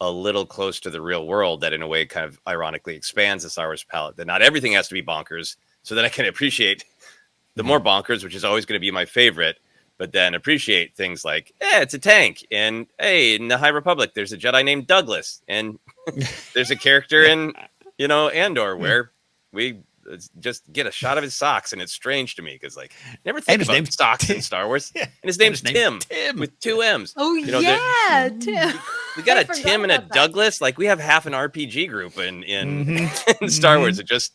Speaker 1: a little close to the real world that in a way kind of ironically expands the Star Wars palette, that not everything has to be bonkers, so that I can appreciate the more bonkers, which is always going to be my favorite, but then appreciate things like, it's a tank. And hey, in the High Republic, there's a Jedi named Douglas. And there's a character in, Andor where we just get a shot of his socks. And it's strange to me because, like, never think about socks in Star Wars. And his name's Tim with 2 M's.
Speaker 3: Oh, Tim.
Speaker 1: We got a Tim and a Douglas. Like, we have half an RPG group in Star Wars. It just,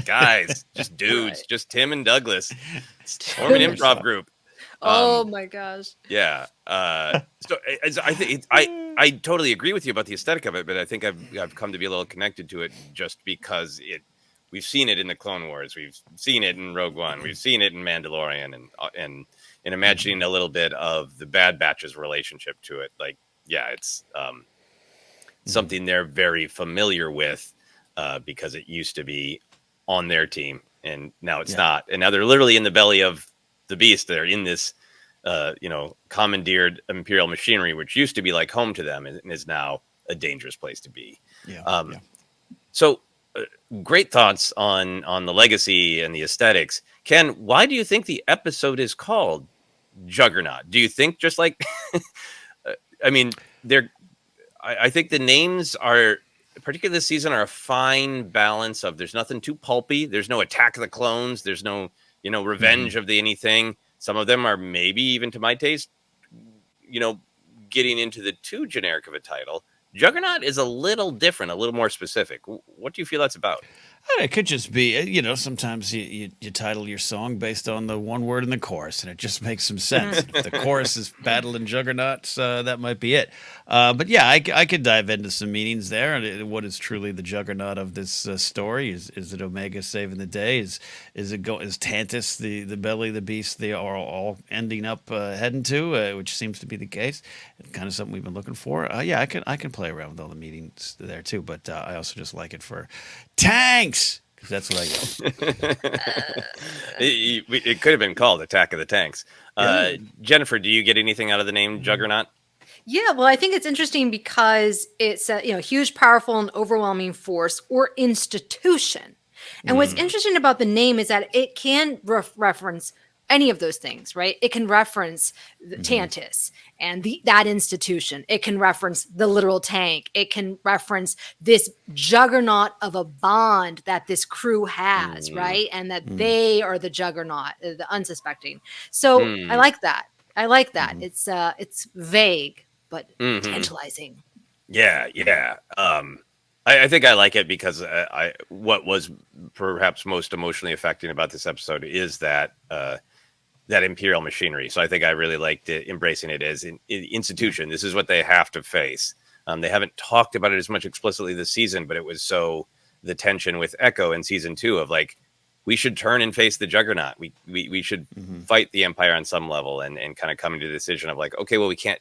Speaker 1: guys, just dudes, just Tim and Douglas. Form an improv group.
Speaker 3: Oh my gosh.
Speaker 1: Yeah. So I think I totally agree with you about the aesthetic of it, but I think I've come to be a little connected to it just because we've seen it in the Clone Wars, we've seen it in Rogue One, we've seen it in Mandalorian, and imagining a little bit of the Bad Batch's relationship to it. Like, yeah, it's something they're very familiar with because it used to be on their team. and now it's not. And now they're literally in the belly of the beast. They're in this, commandeered Imperial machinery, which used to be like home to them, and is now a dangerous place to be. So, great thoughts on the legacy and the aesthetics. Ken, why do you think the episode is called Juggernaut? Do you think just like, I mean, I think the names are, particularly this season, are a fine balance of, there's nothing too pulpy. There's no Attack of the Clones. There's no, Revenge of the anything. Some of them are maybe, even to my taste, getting into the too generic of a title. Juggernaut is a little different, a little more specific. What do you feel that's about?
Speaker 2: It could just be, sometimes you title your song based on the one word in the chorus, and it just makes some sense. If the chorus is Battle and Juggernauts, that might be it. But yeah, I could dive into some meanings there. And what is truly the juggernaut of this story? Is it Omega saving the day? Is Tantiss the belly of the beast they are all ending up heading to, which seems to be the case? Kind of something we've been looking for. Yeah, I can play around with all the meanings there too, but I also just like it for tanks, because that's what I go.
Speaker 1: It could have been called Attack of the Tanks. Jennifer, do you get anything out of the name Juggernaut?
Speaker 3: Yeah, well, I think it's interesting because it's a huge, powerful, and overwhelming force or institution. And what's interesting about the name is that it can reference any of those things, right? It can reference the Tantiss and that institution. It can reference the literal tank. It can reference this juggernaut of a bond that this crew has, right? And that they are the juggernaut, the unsuspecting. So I like that. It's vague but tantalizing.
Speaker 1: Yeah. I think I like it because what was perhaps most emotionally affecting about this episode is that that Imperial machinery. So I think I really liked embracing it as an institution. This is what they have to face. They haven't talked about it as much explicitly this season, but it was the tension with Echo in season 2 of like, we should turn and face the Juggernaut. We should fight the Empire on some level, and kind of coming to the decision of like, okay, well, we can't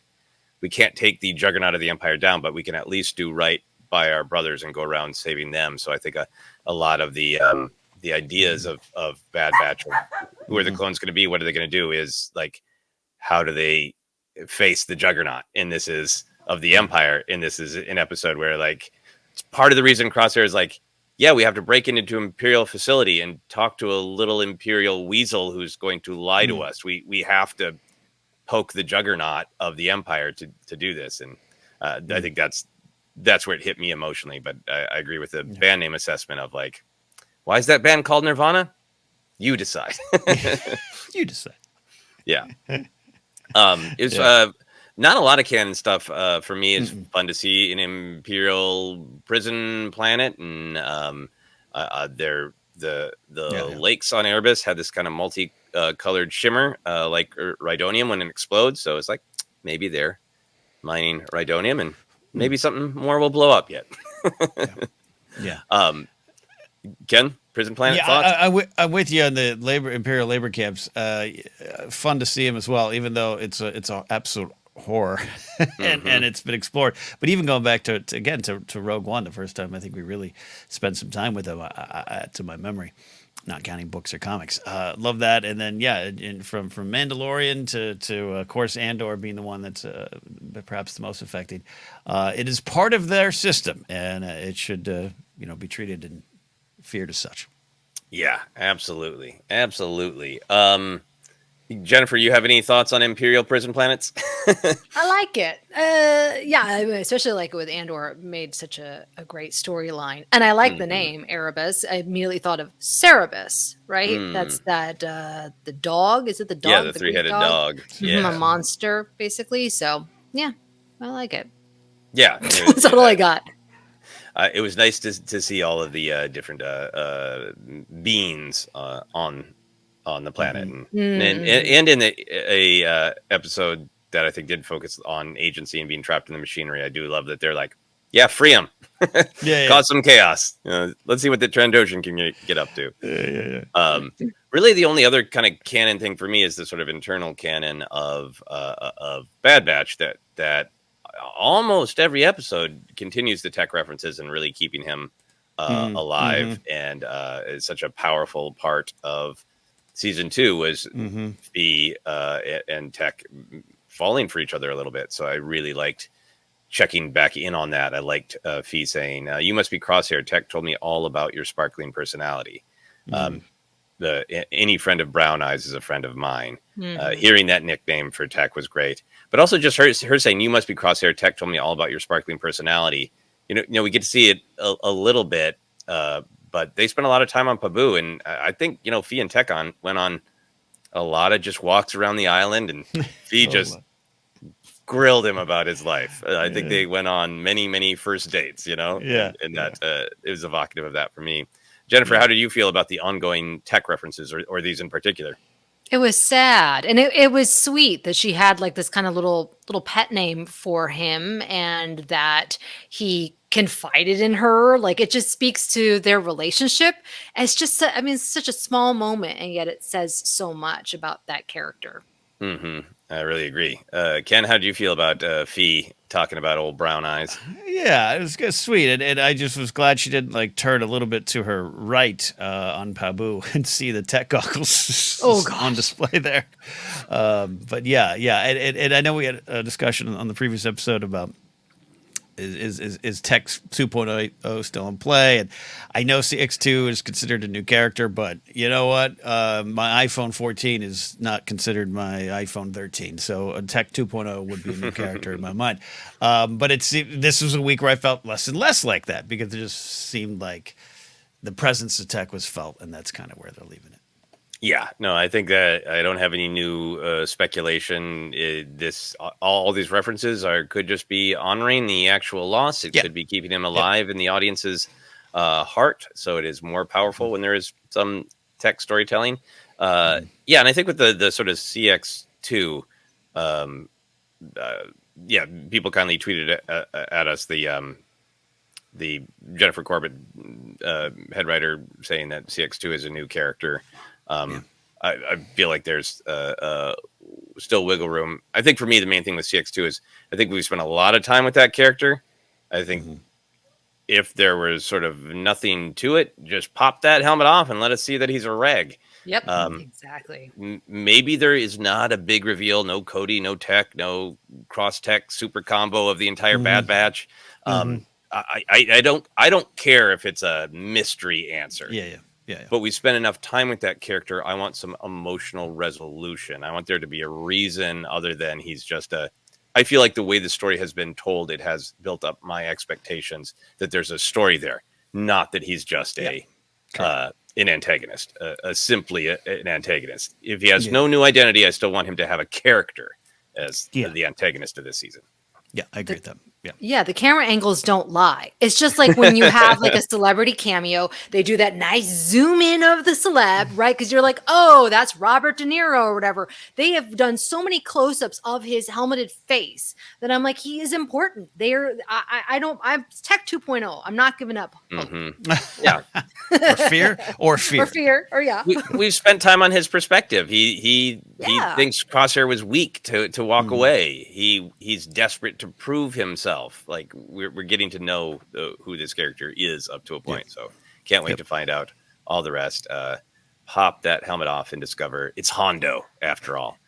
Speaker 1: take the Juggernaut of the Empire down, but we can at least do right by our brothers and go around saving them. So I think a lot of the ideas of Bad Batch, or who are the clones going to be, what are they going to do, is like, how do they face the Juggernaut? And this is of the Empire, and this is an episode where like, it's part of the reason Crosshair is like, yeah, we have to break into an Imperial facility and talk to a little Imperial weasel who's going to lie to us. We have to poke the Juggernaut of the Empire to do this. And I think that's where it hit me emotionally. But I agree with the band name assessment of like, why is that band called Nirvana? You decide.
Speaker 2: You decide.
Speaker 1: Yeah. It's not a lot of canon stuff. For me, it's fun to see an Imperial prison planet, and the lakes on Erebus had this kind of multi-colored shimmer, like Rhydonium when it explodes. So it's like, maybe they're mining Rhydonium, and maybe something more will blow up yet. Ken, prison planet thoughts?
Speaker 2: I'm with you on the Imperial labor camps. Fun to see them as well, even though it's a absolute horror, and it's been explored. But even going back to Rogue One, the first time I think we really spent some time with them, to my memory, not counting books or comics. Love that. And then from Mandalorian to of course Andor being the one that's perhaps the most affected. It is part of their system, and it should be treated and feared as such.
Speaker 1: Yeah, absolutely. Jennifer, you have any thoughts on Imperial prison planets?
Speaker 3: I like it. I especially like it with Andor. It made such a great storyline. And I like the name Erebus. I immediately thought of Cerebus, right? That's the dog. Is it the dog?
Speaker 1: Yeah, the three-headed dog. Yeah.
Speaker 3: A monster, basically. So, yeah, I like it.
Speaker 1: Yeah.
Speaker 3: That's all I got.
Speaker 1: It was nice to see all of the different beings on the planet, and in a episode that I think did focus on agency and being trapped in the machinery. I do love that they're like, yeah, free them, cause some chaos. Let's see what the Trandoshan can get up to. Really, the only other kind of canon thing for me is the sort of internal canon of Bad Batch that almost every episode continues the tech references and really keeping him alive, and is such a powerful part of season 2 was Fee and Tech falling for each other a little bit. So I really liked checking back in on that. I liked Fee saying, "You must be Crosshair. Tech told me all about your sparkling personality." Any friend of Brown Eyes is a friend of mine. Hearing that nickname for Tech was great, but also just her saying, "You must be Crosshair. Tech told me all about your sparkling personality." You know, we get to see it a little bit, but they spent a lot of time on Pabu, and I think Fee and Tech went on a lot of just walks around the island, and Fee just grilled him about his life. I think they went on many first dates, and that it was evocative of that for me. Jennifer, how did you feel about the ongoing Tech references, or these in particular?
Speaker 3: It was sad, and it was sweet that she had like this kind of little pet name for him, and that he confided in her. Like, it just speaks to their relationship. It's just, I mean, it's such a small moment, and yet it says so much about that character.
Speaker 1: I really agree. Ken, how did you feel about Fee talking about old Brown Eyes?
Speaker 2: Yeah, it was good, sweet, and I just was glad she didn't like turn a little bit to her right on Pabu and see the Tech goggles on display there. But yeah, and I know we had a discussion on the previous episode about is Tech 2.0 still in play, and I know CX2 is considered a new character, but you know what? My iPhone 14 is not considered my iPhone 13, so a Tech 2.0 would be a new character in my mind. But this was a week where I felt less and less like that, because it just seemed like the presence of Tech was felt, and that's kind of where they're leaving it.
Speaker 1: Yeah, no, I think that I don't have any new speculation. All these references could just be honoring the actual loss. It could be keeping him alive in the audience's heart, so it is more powerful when there is some Tech storytelling. Yeah, and I think with the sort of CX2, people kindly tweeted at us the Jennifer Corbett head writer saying that CX2 is a new character. I feel like there's still wiggle room. I think for me, the main thing with CX2 is I think we've spent a lot of time with that character. I think if there was sort of nothing to it, just pop that helmet off and let us see that he's a reg.
Speaker 3: Yep, exactly.
Speaker 1: Maybe there is not a big reveal. No Cody, no Tech, no cross Tech super combo of the entire Bad Batch. I don't care if it's a mystery answer.
Speaker 2: Yeah.
Speaker 1: But we spent enough time with that character. I want some emotional resolution. I want there to be a reason other than he's just I feel like the way the story has been told, it has built up my expectations that there's a story there, not that he's just an antagonist, simply an antagonist. If he has no new identity, I still want him to have a character as the antagonist of this season.
Speaker 2: Yeah, I agree with that.
Speaker 3: Yeah, the camera angles don't lie. It's just like when you have like a celebrity cameo, they do that nice zoom in of the celeb, right? Because you're like, oh, that's Robert De Niro or whatever. They have done so many close-ups of his helmeted face that I'm like, he is important. I'm Tech 2.0. I'm not giving up hope.
Speaker 1: Yeah.
Speaker 2: or fear.
Speaker 1: We've spent time on his perspective. He thinks Crosshair was weak to walk away. He's desperate to prove himself. Like we're getting to know who this character is up to a point. So can't wait to find out all the rest. Pop that helmet off and discover it's Hondo after all.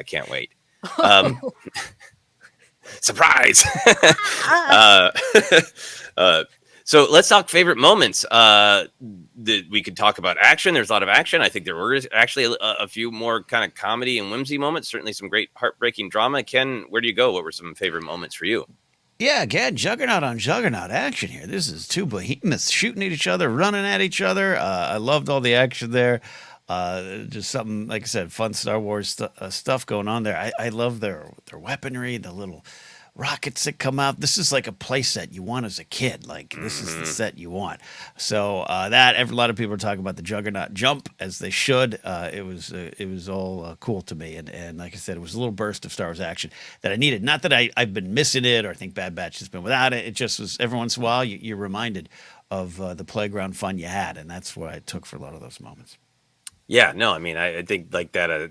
Speaker 1: Can't wait. Surprise. So let's talk favorite moments. We could talk about action. There's a lot of action. I think there were actually a few more kind of comedy and whimsy moments. Certainly some great heartbreaking drama. Ken, where do you go? What were some favorite moments for you?
Speaker 2: Yeah, again, Juggernaut on Juggernaut action here. This is two behemoths shooting at each other, running at each other. I loved all the action there. Just something, like I said, fun Star Wars stuff going on there. I love their weaponry, the little rockets that come out. This is like a play set you want as a kid. Like, this is the set you want. So a lot of people are talking about the Juggernaut jump, as they should. It was all cool to me. And like I said, it was a little burst of Star Wars action that I needed. Not that I've been missing it or I think Bad Batch has been without it. It just was every once in a while you're reminded of the playground fun you had. And that's what I took for a lot of those moments.
Speaker 1: Yeah, no, I mean, I think like that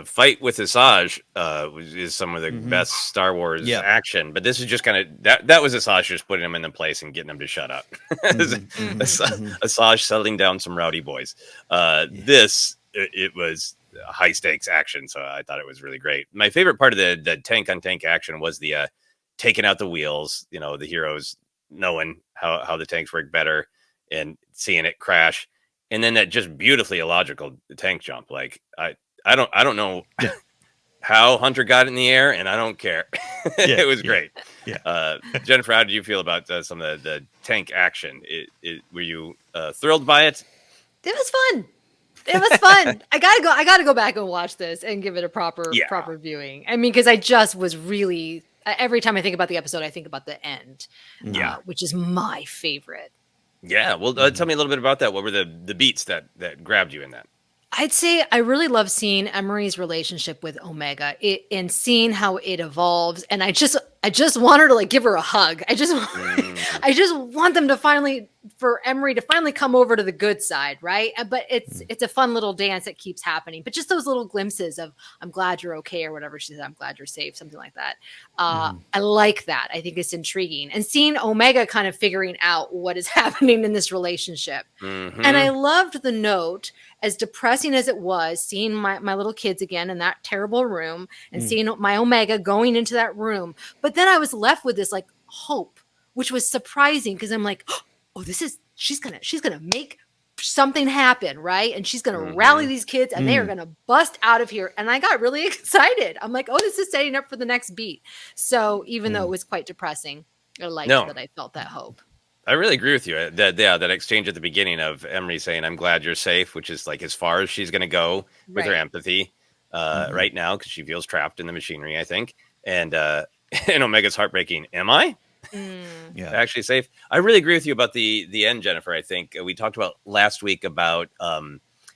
Speaker 1: fight with Asajj is some of the best Star Wars action, but this is just kind of that was Asajj just putting him in the place and getting him to shut up. Asajj settling down some rowdy boys. This it was high stakes action, so I thought it was really great. My favorite part of the tank on tank action was the taking out the wheels. You know, the heroes knowing how the tanks work better and seeing it crash, and then that just beautifully illogical tank jump. Like I don't know how Hunter got in the air, and I don't care. It was great. Yeah. Jennifer, how did you feel about some of the tank action? Were you thrilled by it?
Speaker 3: It was fun. It was fun. I gotta go back and watch this and give it a proper viewing. I mean, because I just was really every time I think about the episode, I think about the end, which is my favorite.
Speaker 1: Yeah. Well, tell me a little bit about that. What were the beats that grabbed you in that?
Speaker 3: I'd say I really love seeing Emerie's relationship with Omega and seeing how it evolves. And I just want her to like give her a hug. I just want them to for Emerie to finally come over to the good side. Right. But it's a fun little dance that keeps happening, but just those little glimpses of, I'm glad you're okay, or whatever she said, I'm glad you're safe, something like that. I like that. I think it's intriguing, and seeing Omega kind of figuring out what is happening in this relationship. And I loved the note, as depressing as it was, seeing my little kids again in that terrible room and seeing my Omega going into that room. But then I was left with this like hope, which was surprising, because I'm like, oh, she's gonna make something happen, right? And she's gonna rally these kids and they are gonna bust out of here. And I got really excited. I'm like, oh, this is setting up for the next beat. So even though it was quite depressing, I liked that I felt that hope.
Speaker 1: I really agree with you. That exchange at the beginning of Emerie saying, I'm glad you're safe, which is like as far as she's going to go with her empathy right now, because she feels trapped in the machinery, I think. And Omega's heartbreaking. Am I actually safe? I really agree with you about the end, Jennifer. I think we talked about last week about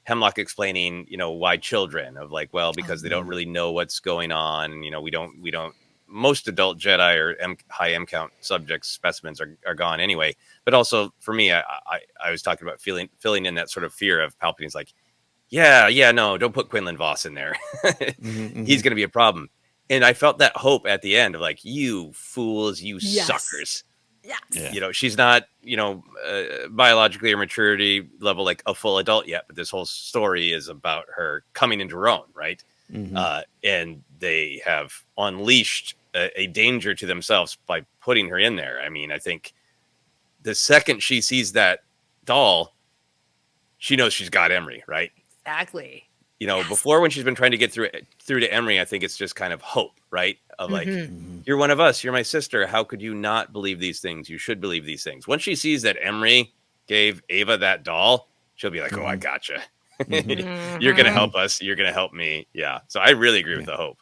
Speaker 1: Hemlock explaining, why children of like, well, because they don't really know what's going on. And, we don't. Most adult Jedi or high M count subjects specimens are gone anyway. But also for me, I was talking about filling in that sort of fear of Palpatine's like, no, don't put Quinlan Voss in there. He's going to be a problem. And I felt that hope at the end of like, you fools, you suckers. Yes. She's not, biologically or maturity level like a full adult yet, but this whole story is about her coming into her own, right? And they have unleashed a danger to themselves by putting her in there. I mean, I think the second she sees that doll, she knows she's got Emerie, right?
Speaker 3: Exactly.
Speaker 1: Before, when she's been trying to get through to Emerie, I think it's just kind of hope, right? Of like, you're one of us, you're my sister. How could you not believe these things? You should believe these things. Once she sees that Emerie gave Ava that doll, she'll be like, oh, I gotcha. You're going to help us. You're going to help me. Yeah. So I really agree with the hope.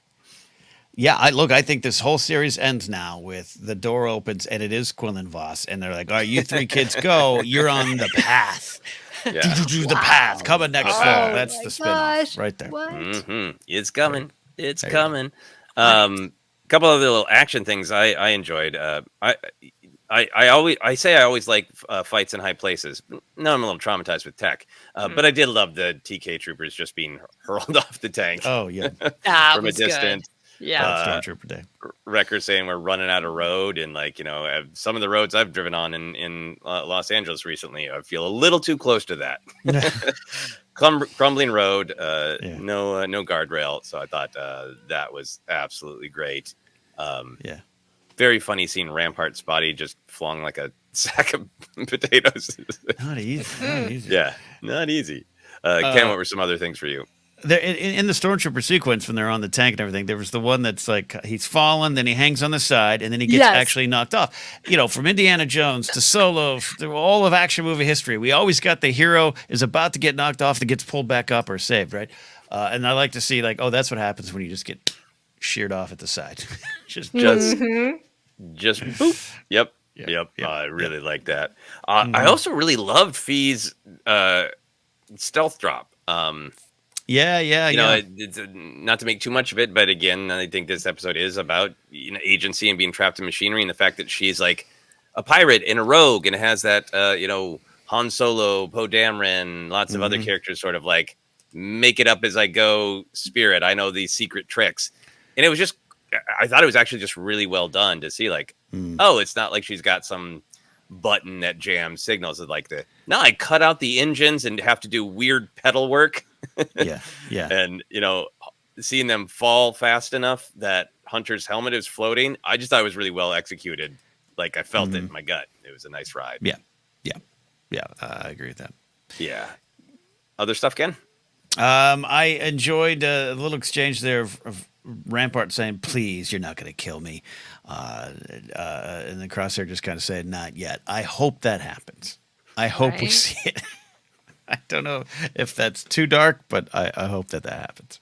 Speaker 2: Yeah, I think this whole series ends now with the door opens and it is Quinlan Voss, and they're like, all right, you three kids go. You're on the path. The path coming next fall. That's the spin-off right there.
Speaker 1: It's coming. It's coming. Couple of little action things I enjoyed. I always like fights in high places. Now I'm a little traumatized with tech, but I did love the TK troopers just being hurled off the tank.
Speaker 2: Oh yeah,
Speaker 1: from a distance.
Speaker 3: Good. Yeah,
Speaker 2: Stormtrooper Day.
Speaker 1: Wrecker saying we're running out of road, and like some of the roads I've driven on in Los Angeles recently, I feel a little too close to that. Crumbling road, no guardrail. So I thought that was absolutely great. Very funny seeing Rampart's body just flung like a sack of potatoes.
Speaker 2: Not easy.
Speaker 1: Yeah, not easy. Ken, what were some other things for you?
Speaker 2: There, in the Stormtrooper sequence when they're on the tank and everything, there was the one that's like he's fallen, then he hangs on the side, and then he gets actually knocked off. From Indiana Jones to Solo, through all of action movie history, we always got the hero is about to get knocked off that gets pulled back up or saved, right? And I like to see like, oh, that's what happens when you just get sheared off at the side. just
Speaker 1: boop. Yep. I really like that. I also really loved Fee's stealth drop. It's not to make too much of it, but again, I think this episode is about agency and being trapped in machinery, and the fact that she's like a pirate and a rogue, and has that Han Solo, Poe Dameron, lots of other characters sort of like make it up as I go spirit. I know these secret tricks. And it was just, I thought it was actually just really well done to see like, oh, it's not like she's got some button that jams signals. It's like no, I cut out the engines and have to do weird pedal work.
Speaker 2: Yeah.
Speaker 1: And, seeing them fall fast enough that Hunter's helmet is floating, I just thought it was really well executed. Like I felt it in my gut. It was a nice ride.
Speaker 2: Yeah. I agree with that.
Speaker 1: Yeah. Other stuff, Ken?
Speaker 2: I enjoyed a little exchange there of Rampart saying, "Please, you're not going to kill me," and then Crosshair just kind of said, "Not yet." I hope that happens. I hope we see it. I don't know if that's too dark, but I hope that happens.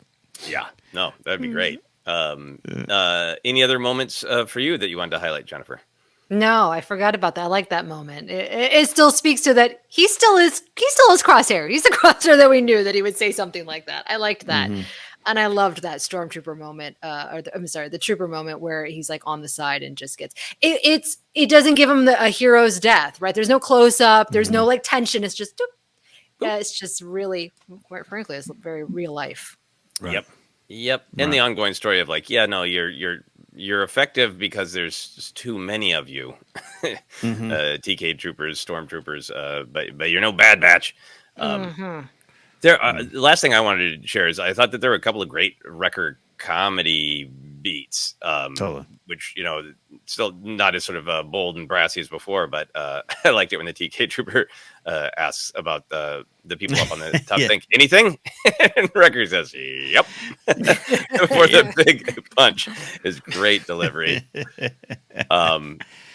Speaker 1: Yeah, no, that'd be great. Any other moments for you that you wanted to highlight, Jennifer?
Speaker 3: No, I forgot about that. I like that moment. It still speaks to that he still is Crosshair. He's the Crosshair that we knew that he would say something like that. I liked that. And I loved that Stormtrooper moment, the Trooper moment where he's like on the side and just gets it doesn't give him a hero's death, right? There's no close up, there's no like tension. It's just yeah, it's just really, quite frankly, it's very real life.
Speaker 1: Right. Yep. And the ongoing story of like, yeah, no, you're effective because there's just too many of you, TK troopers, stormtroopers, but you're no Bad Batch. There. The last thing I wanted to share is I thought that there were a couple of great Wrecker comedy beats,
Speaker 2: Totally.
Speaker 1: which still not as sort of bold and brassy as before, but I liked it when the TK trooper asks about the people up on the top think anything, and Wrecker says yep for the big punch. Is great delivery.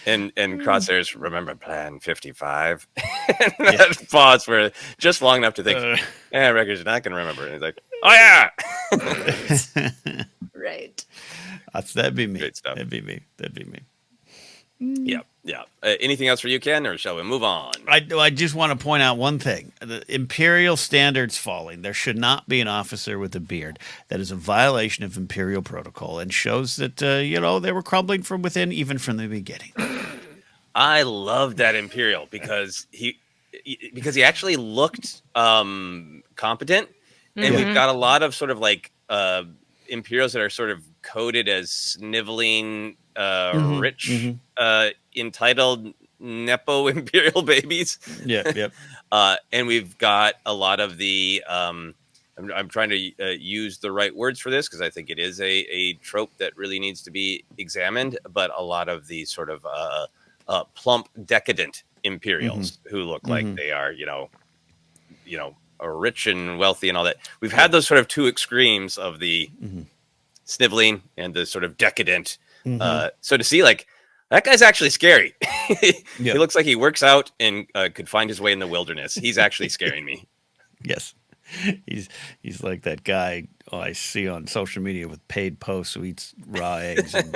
Speaker 1: And Crosshairs, remember Plan 55? And that pause for just long enough to think, Wrecker's not going to remember. And he's like, oh, yeah.
Speaker 3: Right.
Speaker 2: That'd be me.
Speaker 1: Great stuff.
Speaker 2: That'd be me.
Speaker 1: Yeah. Anything else for you, Ken, or shall we move on?
Speaker 2: I just want to point out one thing. The Imperial standards falling. There should not be an officer with a beard. That is a violation of Imperial protocol and shows that, they were crumbling from within even from the beginning.
Speaker 1: I love that Imperial because he actually looked competent. And we've got a lot of sort of like Imperials that are sort of coded as sniveling, rich, entitled Nepo Imperial babies.
Speaker 2: Yep.
Speaker 1: And we've got a lot of the, I'm trying to use the right words for this because I think it is a trope that really needs to be examined, but a lot of the sort of plump, decadent Imperials who look like they are, are rich and wealthy and all that. We've had those sort of two extremes of the sniveling and the sort of decadent. So to see like that guy's actually scary. He looks like he works out and could find his way in the wilderness. He's actually scaring me.
Speaker 2: Yes. He's like that guy I see on social media with paid posts who eats raw eggs and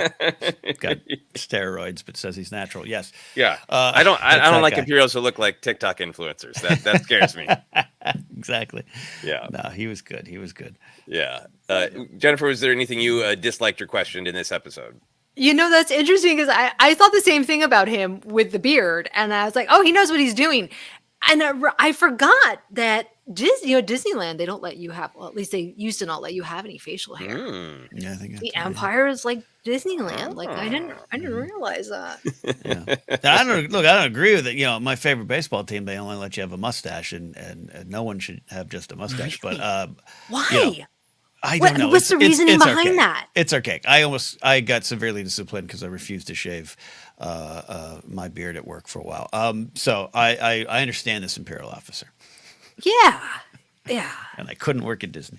Speaker 2: got steroids but says he's natural. Yes.
Speaker 1: Yeah. I don't like Imperials who look like TikTok influencers. That scares me.
Speaker 2: Exactly.
Speaker 1: Yeah.
Speaker 2: No, he was good.
Speaker 1: Yeah. Jennifer, was there anything you disliked or questioned in this episode?
Speaker 3: That's interesting because I thought the same thing about him with the beard, and I was like, oh, he knows what he's doing. And I forgot that Disneyland, they don't let you have, well, at least they used to not let you have any facial hair.
Speaker 2: Yeah, I think
Speaker 3: the Empire is like Disneyland. Like I didn't realize that.
Speaker 2: I don't agree with it. My favorite baseball team, they only let you have a mustache, and no one should have just a mustache. But
Speaker 3: why?
Speaker 2: I don't know.
Speaker 3: What's the reasoning behind that?
Speaker 2: It's archaic. I got severely disciplined because I refused to shave my beard at work for a while. So I understand this Imperial officer.
Speaker 3: Yeah.
Speaker 2: And I couldn't work at Disney.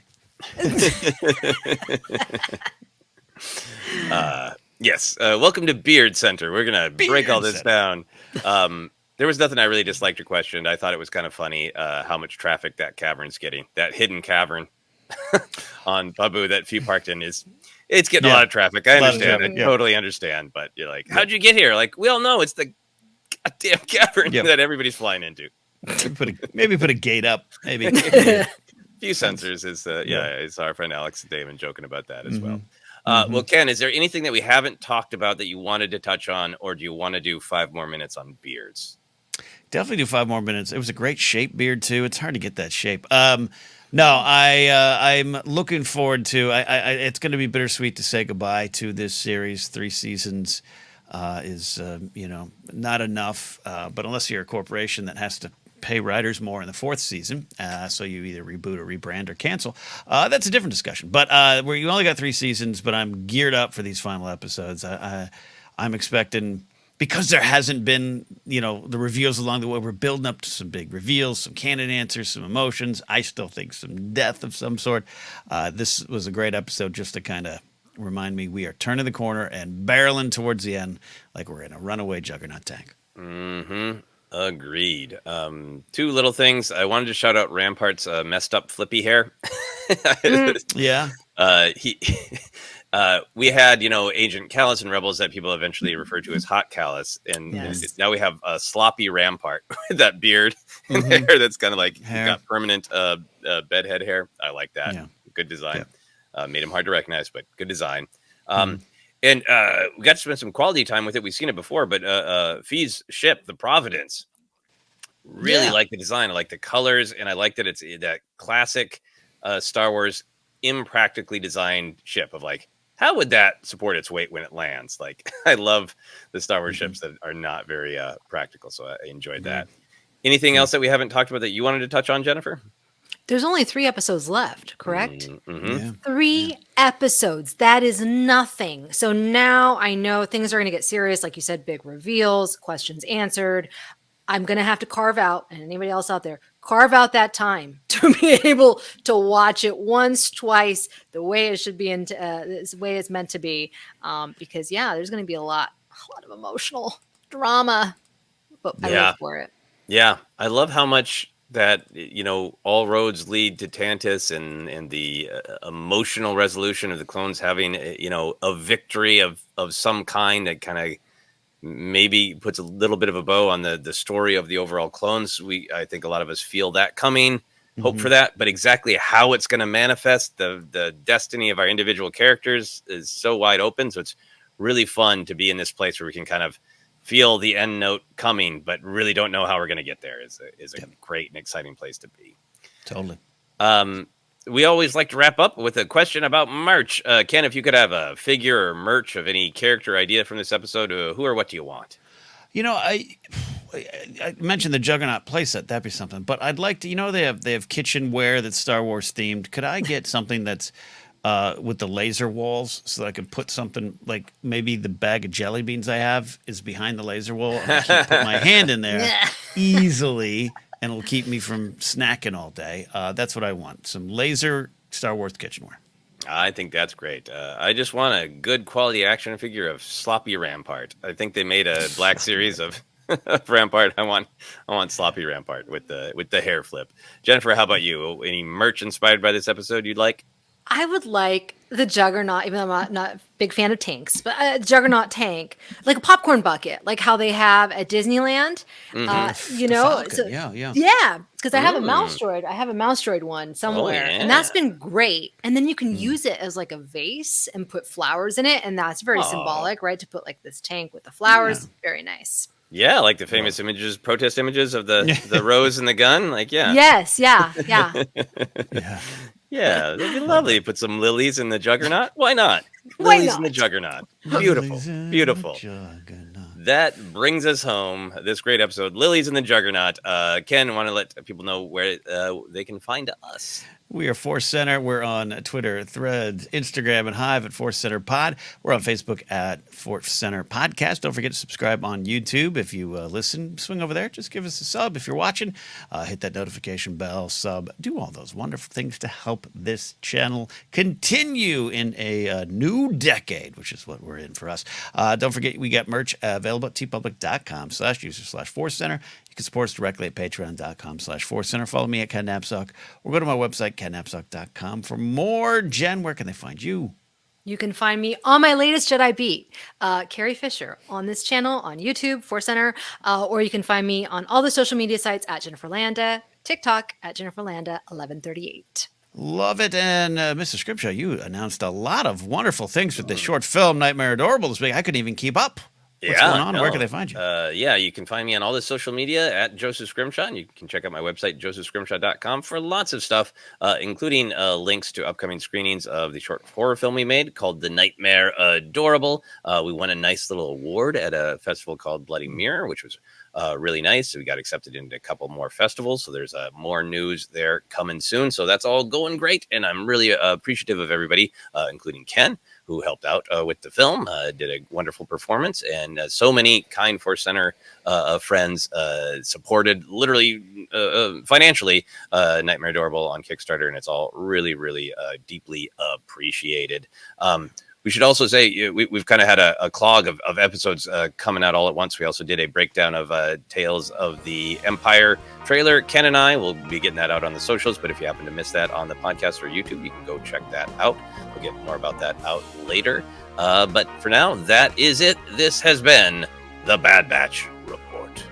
Speaker 1: Yes. Welcome to Beard Center. We're gonna break all this down. There was nothing I really disliked or questioned. I thought it was kind of funny how much traffic that cavern's getting. That hidden cavern on Pabu that Few parked in it's getting a lot of traffic. I understand. I totally understand. But you're like, how'd you get here? Like, we all know it's the goddamn cavern that everybody's flying into.
Speaker 2: Maybe put a gate up. Maybe.
Speaker 1: Few sensors is it's our friend Alex Damon joking about that as well. Well, Ken, is there anything that we haven't talked about that you wanted to touch on, or do you want to do 5 more minutes on beards?
Speaker 2: Definitely do 5 more minutes. It was a great shape beard too. It's hard to get that shape. No, I'm looking forward to. It's going to be bittersweet to say goodbye to this series. 3 seasons is not enough. But unless you're a corporation that has to pay writers more in the 4th season, so you either reboot or rebrand or cancel, that's a different discussion. But where you only got 3 seasons, but I'm geared up for these final episodes. I'm expecting. Because there hasn't been, the reveals along the way, we're building up to some big reveals, some candid answers, some emotions. I still think some death of some sort. This was a great episode just to kind of remind me we are turning the corner and barreling towards the end like we're in a runaway Juggernaut tank.
Speaker 1: Mm-hmm. Agreed. 2 little things. I wanted to shout out Rampart's messed up flippy hair.
Speaker 2: Yeah.
Speaker 1: He we had, Agent Callus and Rebels that people eventually referred to as Hot Callus, and now we have a sloppy Rampart with that beard and hair that's kind of like got permanent bedhead hair. I like that. Yeah. Good design. Yeah. Made him hard to recognize, but good design. And we got to spend some quality time with it. We've seen it before, but Fee's ship, the Providence, really like the design. I like the colors, and I like that it's that classic Star Wars impractically designed ship of like, how would that support its weight when it lands? Like, I love the Star Wars ships that are not very practical, so I enjoyed that. Anything else that we haven't talked about that you wanted to touch on, Jennifer?
Speaker 3: There's only 3 episodes left, correct?
Speaker 1: Mm-hmm.
Speaker 2: Yeah.
Speaker 3: 3 episodes. That is nothing. So now I know things are going to get serious. Like you said, big reveals, questions answered. I'm going to have to carve out, and anybody else out there, carve out that time to be able to watch it once, twice, the way it should be, the way it's meant to be. Because, there's going to be a lot of emotional drama, but I live for it.
Speaker 1: Yeah, I love how much that, all roads lead to Tantiss and the emotional resolution of the clones having, a victory of some kind that kind of maybe puts a little bit of a bow on the story of the overall clones. I think a lot of us feel that coming, hope for that, but exactly how it's going to manifest the destiny of our individual characters is so wide open. So it's really fun to be in this place where we can kind of feel the end note coming, but really don't know how we're going to get there. Is a great and exciting place to be.
Speaker 2: Totally.
Speaker 1: We always like to wrap up with a question about merch. Ken, if you could have a figure or merch of any character idea from this episode, who or what do you want?
Speaker 2: I mentioned the Juggernaut playset. That'd be something. But I'd like to, they have kitchenware that's Star Wars themed. Could I get something that's with the laser walls so that I could put something like maybe the bag of jelly beans I have is behind the laser wall and I can put my hand in there easily and it'll keep me from snacking all day. That's what I want. Some laser Star Wars kitchenware.
Speaker 1: I think that's great. I just want a good quality action figure of Sloppy Rampart. I think they made a Black Series of Rampart. I want Sloppy Rampart with the hair flip. Jennifer, how about you? Any merch inspired by this episode you'd like?
Speaker 3: I would like the Juggernaut, even though I'm not a big fan of tanks, but a Juggernaut tank, like a popcorn bucket, like how they have at Disneyland.
Speaker 2: Falcon.
Speaker 3: Yeah, because I have a mouse droid. I have a mouse droid one somewhere, and that's been great. And then you can use it as like a vase and put flowers in it, and that's very symbolic, right? To put like this tank with the flowers, very nice.
Speaker 1: Yeah, like the famous protest images of the rose and the gun. Like, yeah.
Speaker 3: Yes, yeah.
Speaker 1: Yeah, it'd be lovely. Put some lilies in the Juggernaut. Why not? Lilies in the Juggernaut. Beautiful. That brings us home. This great episode, Lilies in the Juggernaut. Ken, want to let people know where they can find us?
Speaker 2: We are ForceCenter. We're on Twitter, Threads, Instagram, and Hive at ForceCenter Pod. We're on Facebook at ForceCenter Podcast. Don't forget to subscribe on YouTube. If you listen, swing over there. Just give us a sub. If you're watching, hit that notification bell, sub. Do all those wonderful things to help this channel continue in a new decade, which is what we're in for us. Don't forget, we got merch available at tpublic.com/user/ForceCenter. You can support us directly at patreon.com/ForceCenter. Follow me at Ken Napzok or go to my website, kennapzok.com. For more, Jen, where can they find you?
Speaker 3: You can find me on my latest Jedi Beat, Carrie Fisher, on this channel, on YouTube, ForceCenter, or you can find me on all the social media sites at Jennifer Landa, TikTok at Jennifer Landa 1138.
Speaker 2: Love it. And Mr. Scrimshaw, you announced a lot of wonderful things with this short film, Nightmare Adorable, this week. I couldn't even keep up. What's going on? Where can they find you?
Speaker 1: Yeah, you can find me on all the social media at Joseph Scrimshaw, and you can check out my website, josephscrimshaw.com, for lots of stuff, including links to upcoming screenings of the short horror film we made called The Nightmare Adorable. We won a nice little award at a festival called Bloody Mirror, which was really nice. So we got accepted into a couple more festivals. So there's more news there coming soon. So that's all going great. And I'm really appreciative of everybody, including Ken, who helped out with the film, did a wonderful performance, and so many kind ForceCenter friends supported, literally financially, Nightmare Adorable on Kickstarter, and it's all really, really deeply appreciated. We should also say we've kind of had a clog of episodes coming out all at once. We also did a breakdown of Tales of the Empire trailer. Ken and I will be getting that out on the socials, but if you happen to miss that on the podcast or YouTube, you can go check that out. We'll get more about that out later. But for now, that is it. This has been the Bad Batch Report.